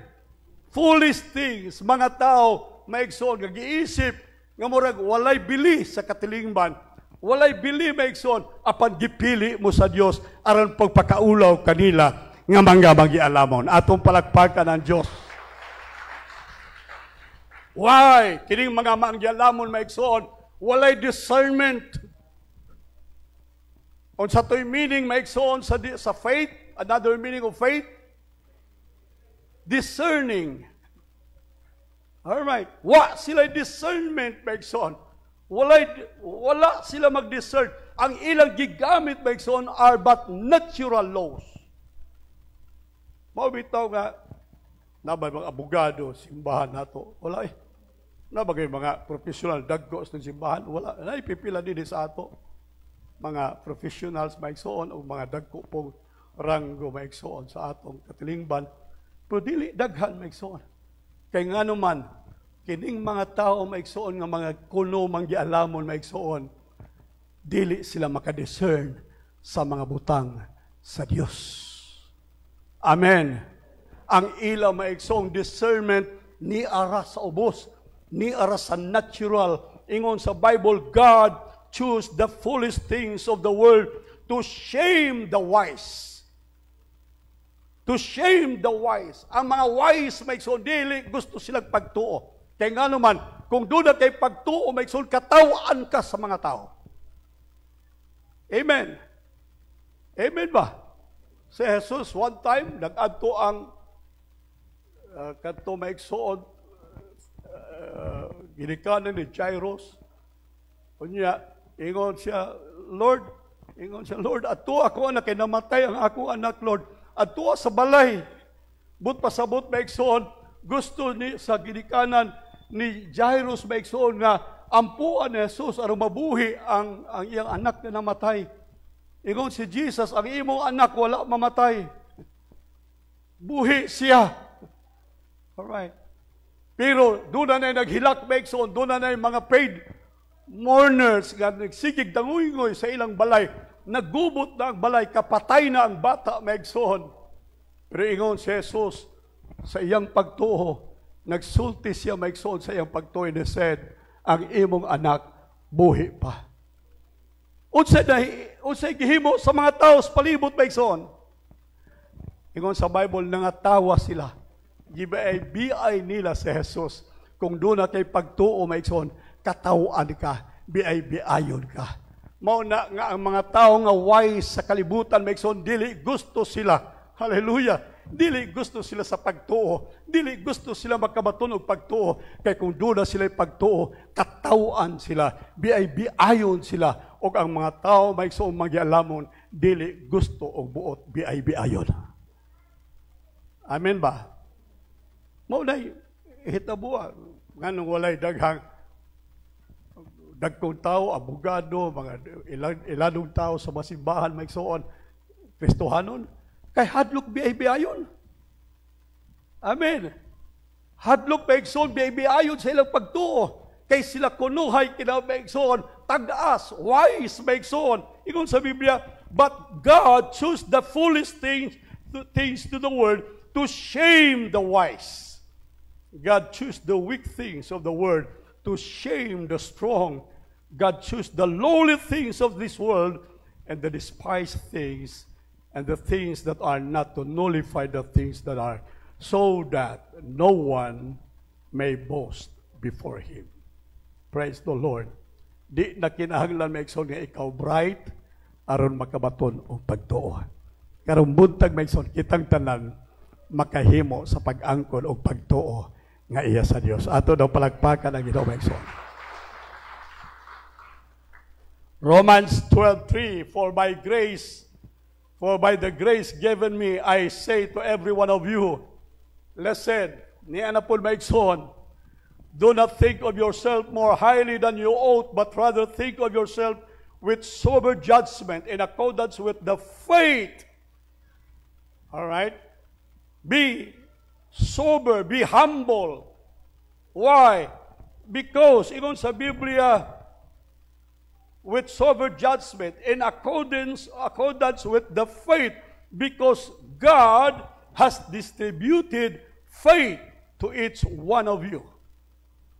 Foolish things, mga tao, maigsoon, nga giisip, nga murag walay bili sa katilingban, walay bili maigsoon, apan gipili mo sa Dios aron pagpakaulaw kanila nga mga magialamon. Atong palakpakan ang Diyos. Why? Kining mga magialamon maigsoon, walay discernment. Unsa to'y meaning maigsoon sa faith? Another meaning of faith? Discerning. Alright. Wa sila discernment maigsoon. Wala sila mag-discern. Ang ilang gigamit maigsoon are but natural laws. Mabitaw nga, nabay mga abogado, simbahan nato. Wala eh. Nabagay mga professional dagkos ng simbahan. Wala. Naipipila din sa ato. Mga professionals maigsoon o mga dagko pong ranggo maigsoon sa atong katilingban. Pero dili daghan maigsoon. Kay nga naman, kining mga tao maigsoon nga mga kuno manggialamon maigsoon, dili sila makadiscern sa mga butang sa Dios. Amen. Ang ila maigsoong discernment ni ara sa ubos, ni ara sa natural. Ingon sa Bible, God choose the foolish things of the world to shame the wise. To shame the wise. Ang mga wise maigsoon, dili gusto silang pagtuo. Kaya nga naman, kung doon na kay pagtuo, maigsoon, katawaan ka sa mga tao. Amen. Amen ba? Si Jesus, one time, nag-adto ang kanto maigsoon, ginikanan ni Jairus. Kunya, ingon siya, Lord, ato ako anak, kay namatay ang akong anak, Lord. Ato sa balay. But pasabot maigsoon, gusto ni sa ginikanan ni Jairus maigsoon nga ampuan ni Jesus aron mabuhi ang iyang anak na namatay. Ingon si Jesus, ang imong anak wala mamatay. Buhi siya. Alright. Pero doon na naghilak maigsoon, doon na mga paid mourners nga nagsigig danguy-ngoy sa ilang balay. Naggubot na ang balay, kapatay na ang bata maigsoon. Pero ingon si Jesus, sa iyang pagtuo, nagsulti siya maigsoon sa iyang pagtuo, and said, ang imong anak buhi pa. Unsay gihimo sa mga tao sa palibot maigsoon. Ingon sa Bible, nangatawa sila. Gibiay nila si Jesus. Kung doon na kay pagtuo maigsoon, katawaan ka, biay-biayon ka. Mao na nga ang mga tao nga wise sa kalibutan maigsoon, dili gusto sila. Hallelujah. Dili gusto sila sa pagtuo. Dili gusto sila magkabaton og pagtuo. Kaya kung doon na sila pagtuo, katawaan sila, biay-biayon sila. O ang mga tao maigsoon magialamon, dili gusto og buot, biay-biayon. Amen ba? Mao nay hitabo nganong walay dagkong tao, abogado, mga ilanong tao sa masimbahan maigsoon, Kristohanon, kay hadlok biay-biayon. Amen. Hadlok maigsoon biay-biayon sa ilang pagtuo. Kay sila kunuhay kinamaigsoon, tag-as, wise maigsoon. Ingon sa Biblia, but God chose the foolish things to the world to shame the wise. God chose the weak things of the world to shame the strong. God chose the lowly things of this world and the despised things and the things that are not, to nullify the things that are, so that no one may boast before Him. Praise the Lord. Di na kinahanglan maigsoon nga ikaw bright aron makabaton og pagtuo. Karong buntag maigsoon kitang tanan makahimo sa pag-angkon o pagtuo nga iya sa Dios. Ato daw palagpakan ang Ginoo maigsoon. Romans 12:3, for by the grace given me, I say to every one of you, listen, ni anapod maigsoon, do not think of yourself more highly than you ought, but rather think of yourself with sober judgment in accordance with the faith. All right? Be sober, be humble. Why? Because, ingon sa Biblia, with sober judgment in accordance with the faith, because God has distributed faith to each one of you.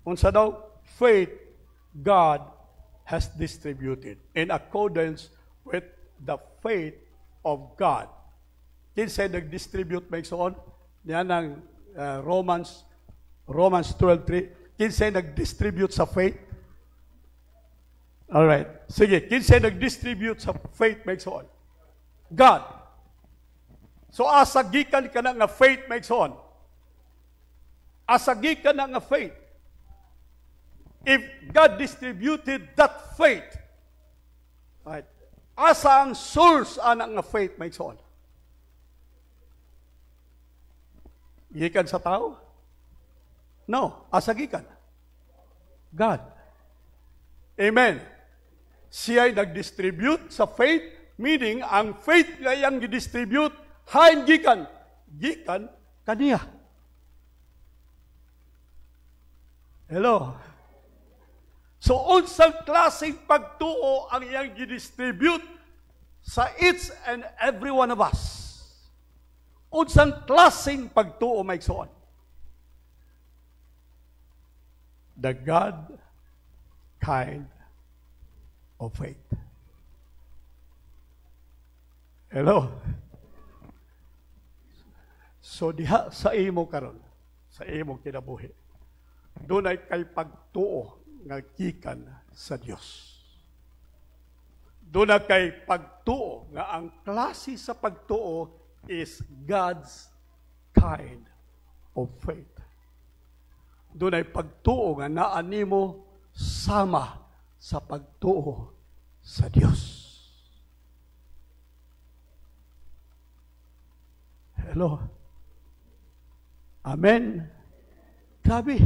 Unsa daw? Faith, God has distributed in accordance with the faith of God. Kinsay nag-distribute maigsoon? Yan ang Romans 12:3. Kinsay nag-distribute sa faith? Alright. Sige, kinsay nag-distribute sa faith maigsoon? God. So asagikan ka na nga faith maigsoon. Asagikan na nga faith. If God distributed that faith, right, asa ang source ana nga faith maigsoon? Gikan sa tao? No, asa gikan? God. Amen. Siya ay nag-distribute sa faith, meaning ang faith nga iyang gi-distribute, hain gikan? Gikan kaniya. Hello? So, unsang klaseng pagtuo ang iyang gi-distribute sa each and every one of us? Unsang klaseng pagtuo maigsoon? The God kind of faith. Hello? So, diha sa imo karon, sa imo kinabuhi, doon ay kay pagtuo nga gikan sa Dios. Doon na kay pagtuo nga ang klase sa pagtuo is God's kind of faith. Doon ay pagtuo nga naanimo sama sa pagtuo sa Dios. Hello? Amen? Grabe.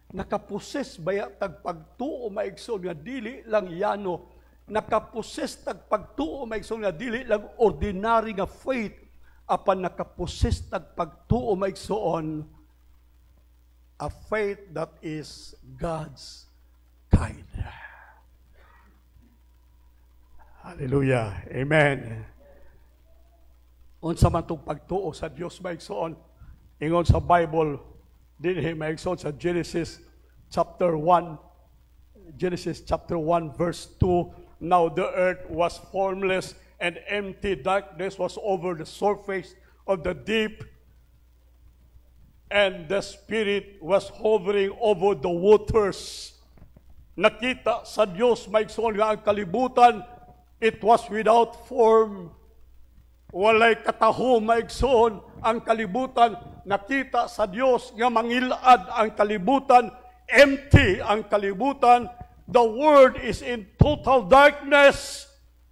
Nakaposes baya tag pagtuo maigsoon nga dili lang yano, nakaposes tag pagtuo maigsoon nga dili lang ordinary nga faith, apan nakaposes tag pagtuo maigsoon a faith that is God's kind. Hallelujah. Amen. Unsa man tong pagtuo sa Dios maigsoon, ingon sa Bible dinhi maigsoon sa Genesis chapter 1 verse 2, now the earth was formless and empty, darkness was over the surface of the deep, and the Spirit was hovering over the waters. Nakita sa Dios maigsoon nga ang kalibutan, it was without form, walay katahom maigsoon ang kalibutan. Nakita sa Dios nga mangilad ang kalibutan, empty ang kalibutan. The world is in total darkness.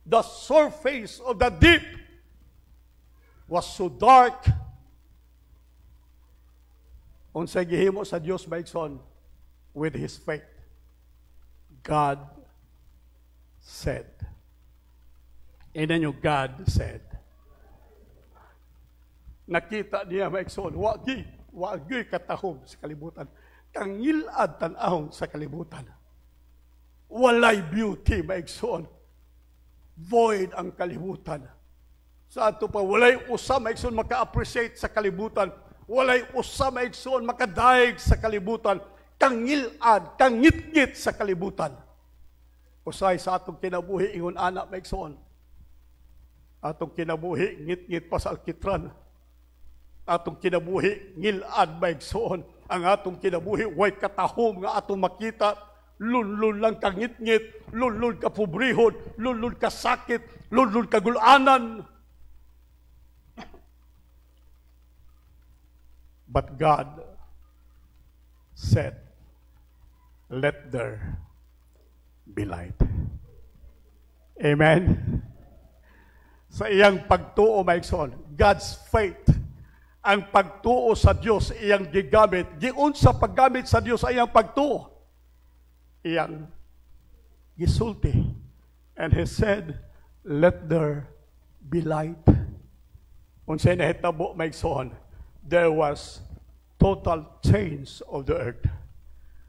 The surface of the deep was so dark. Unsay gihimo sa Dios maigsoon with His faith? God said. And then yung God said. Nakita niya maigsoon, wagi katahom sa kalibutan. Kangilad tanahon sa kalibutan. Walay beauty maigsoon. Void ang kalibutan. Sa ato pa, walay usa maigsoon maka-appreciate sa kalibutan. Walay usa maigsoon makadaig sa kalibutan. Kangilad, kangitgit sa kalibutan. Usay sa atong kinabuhi ingon ana maigsoon. Atong kinabuhi ngit-ngit pa sa alkitran. Atong kinabuhi ngilad maigsoon. Ang atong kinabuhi way katahom nga atong makita. Lunlun lang ka ngit-ngit, lunlun ka pobrehon, lunlun ka sakit, lunlun ka gulanan. But God said, let there be light. Amen? Sa iyang pagtuo, maigsoon, God's faith, ang pagtuo sa Diyos, iyang gigamit, giun sa paggamit sa Diyos, iyang pagtuo, iyang gisulti. And He said, let there be light. Unsay nahitabo, maigsoon, there was total change of the earth.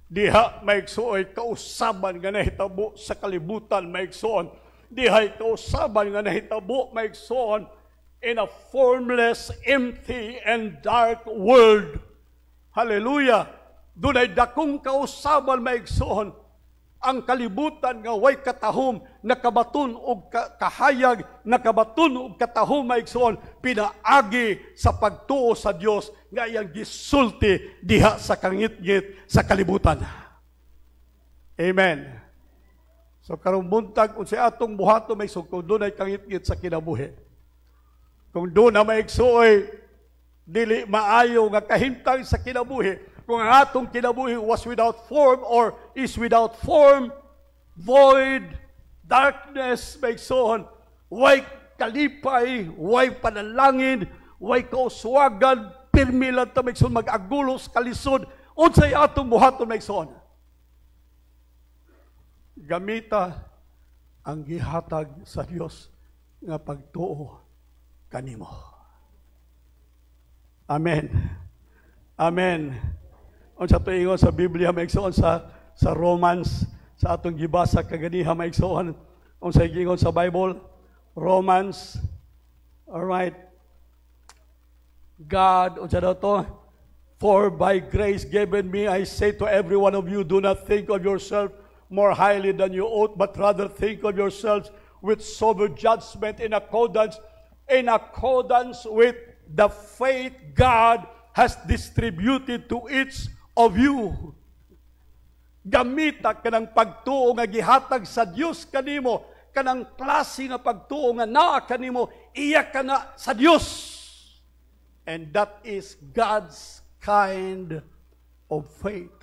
Diha, maigsoon, kausaban nga nahitabo sa kalibutan, maigsoon, dihay kausaban nga nahitabo, maigsoon, in a formless, empty, and dark world. Hallelujah! Dunay dakong kausaban, maigsoon, ang kalibutan nga way katahom, nakabaton og kahayag, nakabaton og katahom, maigsoon, pinaagi sa pagtuo sa Dios nga iyang gisulti diha sa kangit-ngit sa kalibutan. Amen. So karong buntag unsay atong buhaton may kung dunay kangit-ngit sa kinabuhi. Kung doon na maigsuoy dili maayo nga kahimtang sa kinabuhi, kung ang atong kinabuhi was without form or is without form, void, darkness, maigsoon, way kalipay, way panalangin, way kauswagan, pirmi lang ta maigsoon mag-agulos kalisod, unsay atong buhaton maigsoon. Gamita ang gihatag sa Dios nga pagtuo kanimo. Amen. Amen. Unsa tuingon sa Biblia maigsoon sa Romans sa atong gibasa kaganiha maigsoon unsay giingon sa Bible, Romans. All right. God unsa daw to? For by grace given me I say to every one of you, do not think of yourself more highly than you ought, but rather think of yourselves with sober judgment in accordance with the faith God has distributed to each of you. Gamita kanang pagtuo nga gihatag sa Dios kanimo, kanang klase nga pagtuo nga naa kanimo, iya kana sa Dios. And that is God's kind of faith.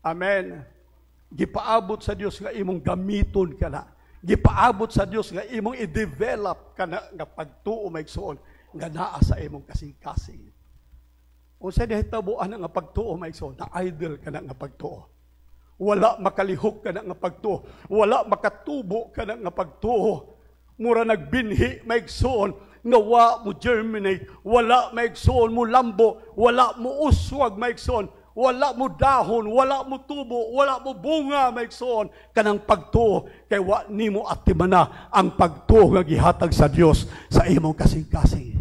Amen. Gipaabot sa Dios nga imong gamiton kana. Gipaabot sa Dios nga imong i-develop kana nga pagtuo maigsoon nga naa sa imong kasing-kasing. Unsa nahitabuan nga pagtuo maigsoon, na idle kana nga pagtuo. Wala makalihok kana nga pagtuo, wala makatubo kana nga pagtuo. Mura nagbinhi maigsoon nga wa mo germinate, wala maigsoon mo lambo, wala mo uswag maigsoon, wala mo dahon, wala mo tubo, wala mo bunga, maigsoon, kanang pagtuo, kay wa nimo atimana ang pagtuo nga gihatag sa Dios sa imong kasing-kasing.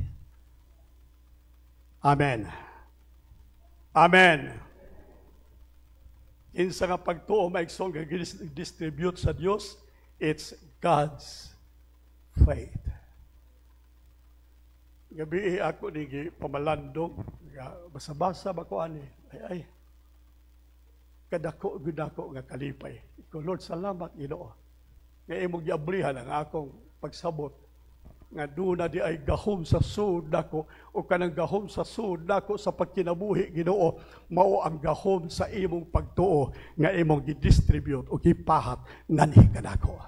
Amen. Amen. Insa nga pagtuo, maigsoon, nga distribute sa Dios, it's God's faith. Gabi ako ni pamalandong, basa-basa ba ko ani? Ay, kadako nga kalipay. Iko, Lord, salamat, Ginoo. Nga imong giabrihan ang akong pagsabot. Nga doon na di ay gahom sa sud nako o kanang gahom sa sud nako sa pagkinabuhi, Ginoo, mao ang gahom sa imong pagtuo nga imong gi-distribute o gipahat nganhi kanako.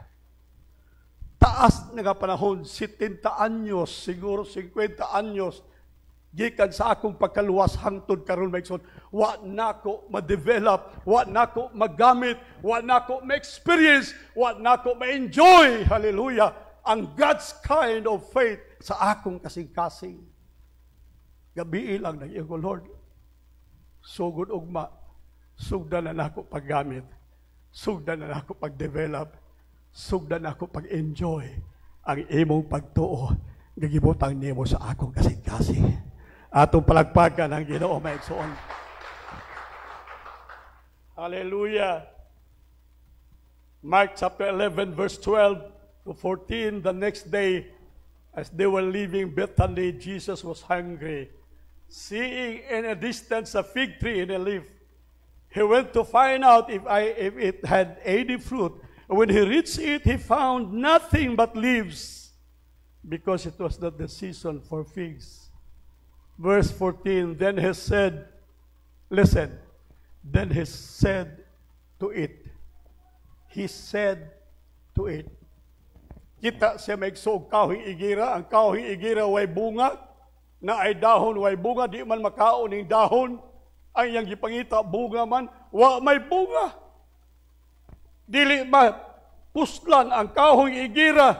Taas nga panahon, 70 anyos, siguro 50 anyos, gikan sa akong pagkaluwas hangtod karon maigsoon, wa nako ma-develop, wa nako magamit, wa nako ma-experience, wa nako ma-enjoy, hallelujah, ang God's kind of faith sa akong kasing-kasing. Gabi lang na iyo, Lord, sugod ugma, sugdan na nako paggamit, sugdan na nako pag-develop, sugdan na nako pag-enjoy ang imong pagtuo nga gibutang nimo sa akong kasing-kasing. Atong palagpagan ang Ginoo maigsoon. Hallelujah. Mark chapter 11 verse 12 to 14, the next day as they were leaving Bethany, Jesus was hungry. Seeing in a distance a fig tree in a leaf, he went to find out if it had any fruit. When he reached it, he found nothing but leaves, because it was not the season for figs. Verse 14, then he said, listen, then he said to it. He said to it. Kita siya maigsoog kahoy igira, ang kahoy igira way bunga, na ay dahon way bunga, di man makaon ng dahon, ang iyang gipangita bunga man, wa may bunga. Dili puslan ang kahoy igira,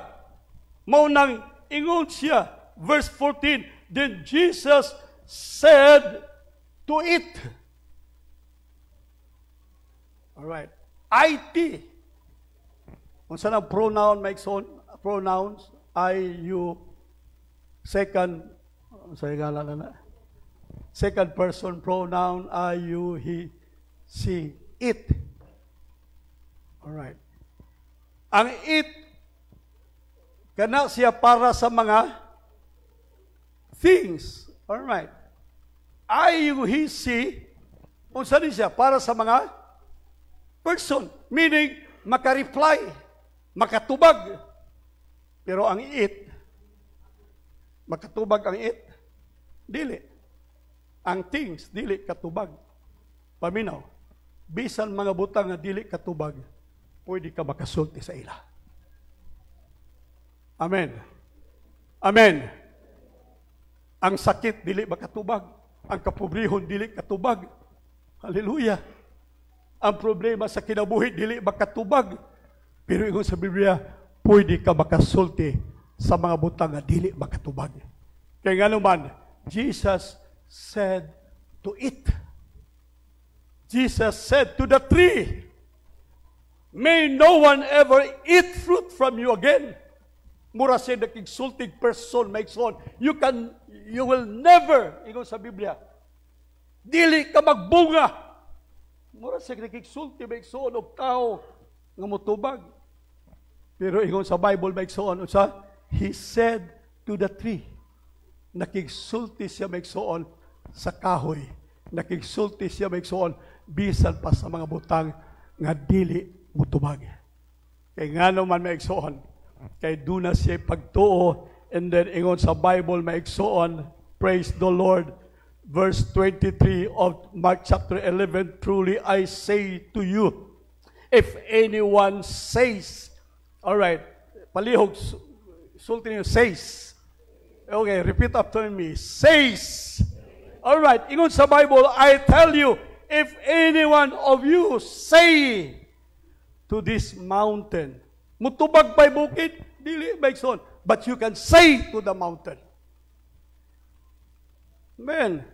maunang ingon siya. Verse 14, then Jesus said to it. Alright. IT. Kung saan ang pronoun makes on, pronouns, I, you, second person pronoun, I, you, he, she, it. Alright. Ang it, kana siya para sa mga things. Alright. I, you, he, she, kung saan siya para sa mga person. Meaning, makareply, makatubag. Pero ang it, makatubag ang it, dili. Ang things, dili katubag. Paminaw, bisan mga butang nga dili katubag, pwede ka makasulti sa ila. Amen. Amen. Ang sakit, dili makatubag. Ang kapobrehon, dili katubag. Hallelujah. Ang problema sa kinabuhi, dili makatubag. Pero ingon sa Biblia, pwede ka makasulti sa mga butang nga dili makatubag. Kaya nga naman, Jesus said to it. Jesus said to the tree, may no one ever eat fruit from you again. Mura siya nakigsultig person, maigsoon. You will never, ingon sa Biblia, dili ka magbunga. Mura siya nakigsultig, maigsoon, o tao nga mutubag. Pero ingon sa Bible, maigsoon, he said to the tree, nakigsulti siya maigsoon sa kahoy. Nakigsulti siya maigsoon bisan pa sa mga butang nga dili mutubag. Kay nga naman maigsoon, kay duna siya pagtuo, and then ingon sa Bible maigsoon, praise the Lord, verse 23 of Mark chapter 11, truly I say to you, if anyone says, alright, palihog, sulti niyo, says. Okay, repeat after me. Says. Alright, ingon sa Bible, I tell you, if any one of you say to this mountain, mutubag pa'y bukid, dili maigsoon, but you can say to the mountain. Amen.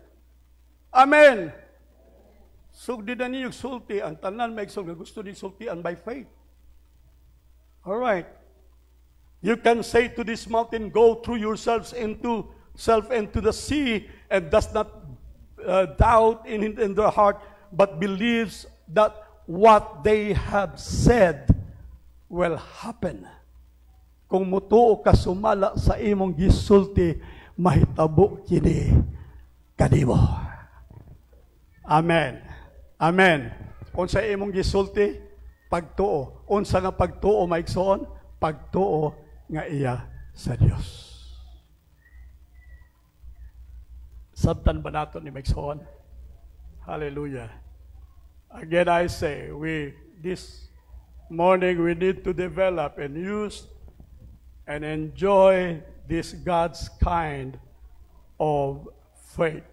Amen. Sugdi na niyo sulti, ang tanan maigsoon, gusto niyo sultian by faith. Alright. You can say to this mountain, go through yourselves into the sea, and does not doubt in their heart, but believes that what they have said will happen. Kung mutuo ka sumala sa imong gisulti, mahitabo kini kanimo. Amen. Amen. Unsa imong gisulti, pagtuo. Unsa nga pagtuo maigsoon? Pagtuo nga iya sa Dios. Sabtan ba nato ni maigsoon? Hallelujah. Again I say, this morning we need to develop and use and enjoy this God's kind of faith.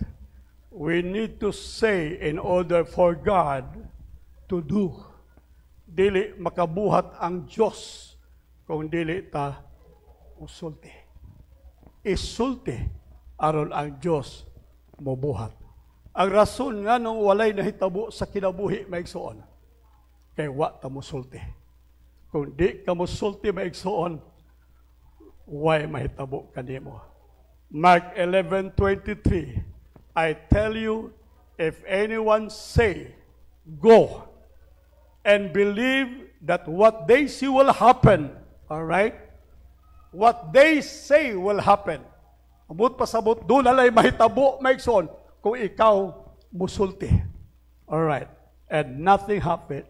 We need to say in order for God to do. Dili makabuhat ang Diyos kung dili ta usulti. Isulti aron ang Diyos mobuhat. Ang rason nga nung walay nahitabo sa kinabuhi maigsoon, kay wa ta musulti. Kung di ka musulti maigsoon, way mahitabo kanimo. Mark 11:23, I tell you, if anyone say, go, and believe that what they see will happen, alright? What they say will happen. Abot pasabot, doon alay mahitabo, maigsoon, kung ikaw musulti. Alright. And nothing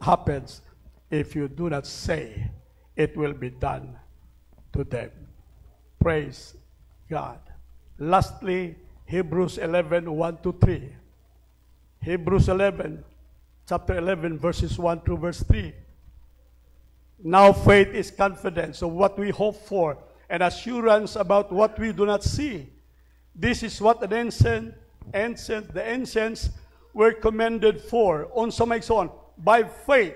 happens if you do not say it will be done to them. Praise God. Lastly, Hebrews 11, 1-3. Hebrews 11, chapter 11, verses 1 through verse 3. Now faith is confidence of what we hope for and assurance about what we do not see. This is what the ancients were commended for. Unsa maigsoon? By faith.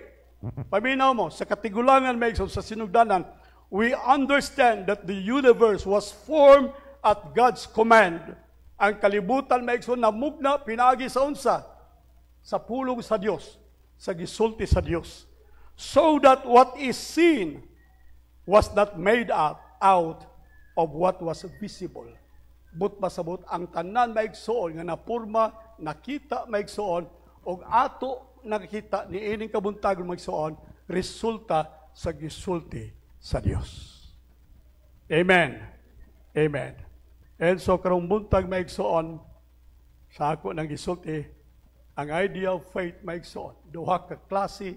Paminaw mo, sa katigulangan maigsoon, sa sinugdanan, we understand that the universe was formed at God's command. Ang kalibutan maigsoon na mugna pinaagi sa unsa? Sa pulong sa Dios, sa gisulti sa Dios. So that what is seen was not made out of what was visible. But pasabot ang tanan maigsoon nga napurma, nakita maigsoon, og ato nakita ni ining kabuntagon maigsoon, resulta sa gisulti sa Dios. Amen. Amen. And so karong buntag maigsoon sa ako nang gisulti, ang idea of faith maigsoon, duha ka klase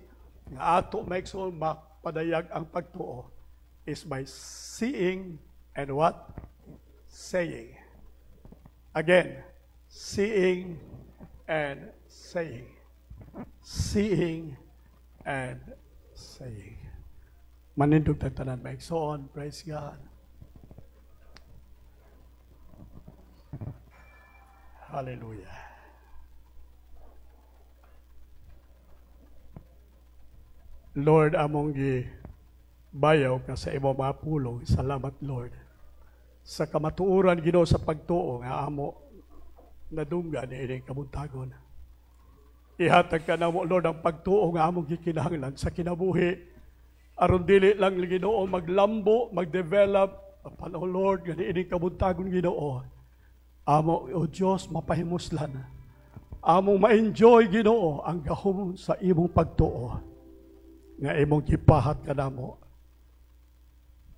nga ato maigsoon mapadayag ang pagtuo is by seeing and what? Saying. Again, seeing and saying. Seeing and saying. Manindog tanan maigsoon, praise God. Hallelujah. Lord, among gibayaw ka sa imong mga pulong. Salamat, Lord. Sa kamatuoran Ginoo sa pagtuo nga amo nadunggan ni ining kabuntagon. Ihatag ka namo, Lord, ang pagtuo nga among gikinahanglan sa kinabuhi. Aron dili lang Ginoo maglambo, magdevelop apan o Lord nga ining kabuntagon Ginoo. Amo o Dios mapahimuslan. Among ma-enjoy Ginoo ang gahom sa imong pagtuo. Nga imong gipahat ka namo.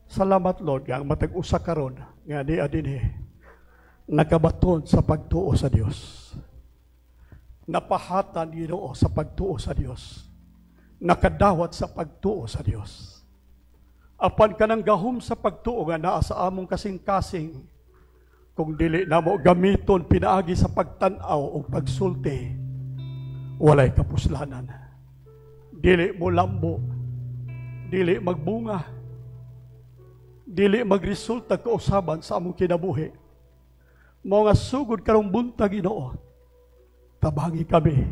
Salamat Lord nga matag usa karon nga di adinhi nakabaton sa pagtuo sa Dios. Napahatan Ginoo sa pagtuo sa Dios. Nakadawat sa pagtuo sa Dios. Apan kanang gahom sa pagtuo nga naa sa among kasing-kasing kung dili namo gamiton pinaagi sa pagtan-aw o pagsulti, walay kapuslanan. Dili mo lambo, dili magbunga, dili magresulta kausaban sa among kinabuhi. Mga sugod karong buntag Ginoo, tabangi kami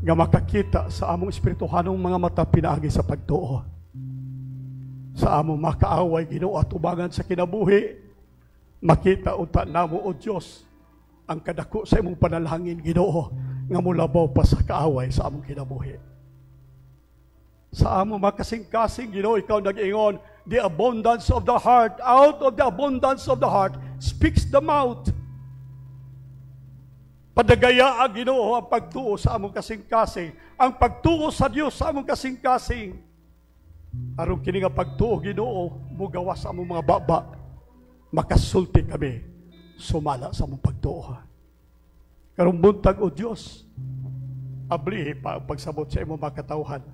nga makakita sa among espirituhanong mga mata pinaagi sa pagtuo. Sa among makaaway Ginoo at ubangan sa kinabuhi, makita unta namo o Dios ang kadako sa imong panalangin Ginoo nga mulabaw pa sa kaaway sa among kinabuhi. Sa amo makasing-kasing Ginoo ikaw nag-ingon, the abundance of the heart, out of the abundance of the heart speaks the mouth. Padagaya Ginoo ang pagtuo sa among kasing-kasing, ang pagtuo sa Dios sa among kasing-kasing. Aron kini nga pagtuo Ginoo mugawa sa among mga baba, makasulti kami sumala sa among pagtuo. Karong buntag o Dios, abli pa ang pagsabot sa imong makatawhan.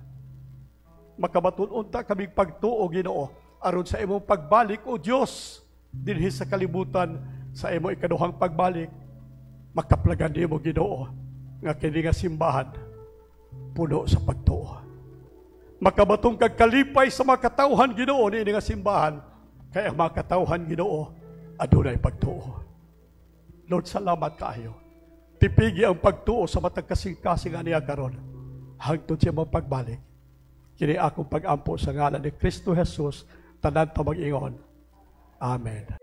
Makabaton-unta kaming pagtuo Ginoo aron sa imong pagbalik o Dios dinhi sa kalibutan sa imong ikaduhang pagbalik, makaplagan nimo Ginoo nga kini nga simbahan puno sa pagtuo. Makabatong kag kalipay sa mga katawhan Ginoo niini nga simbahan, kay ang mga katawhan Ginoo adunay pagtuo. Lord, salamat kaayo. Tipigi ang pagtuo sa matag kasing-kasing aniya karon hangtod sa imong pagbalik. Kini akong pag-ampo sa ngalan ni Kristo Jesus, tanan ta mag-ingon. Amen.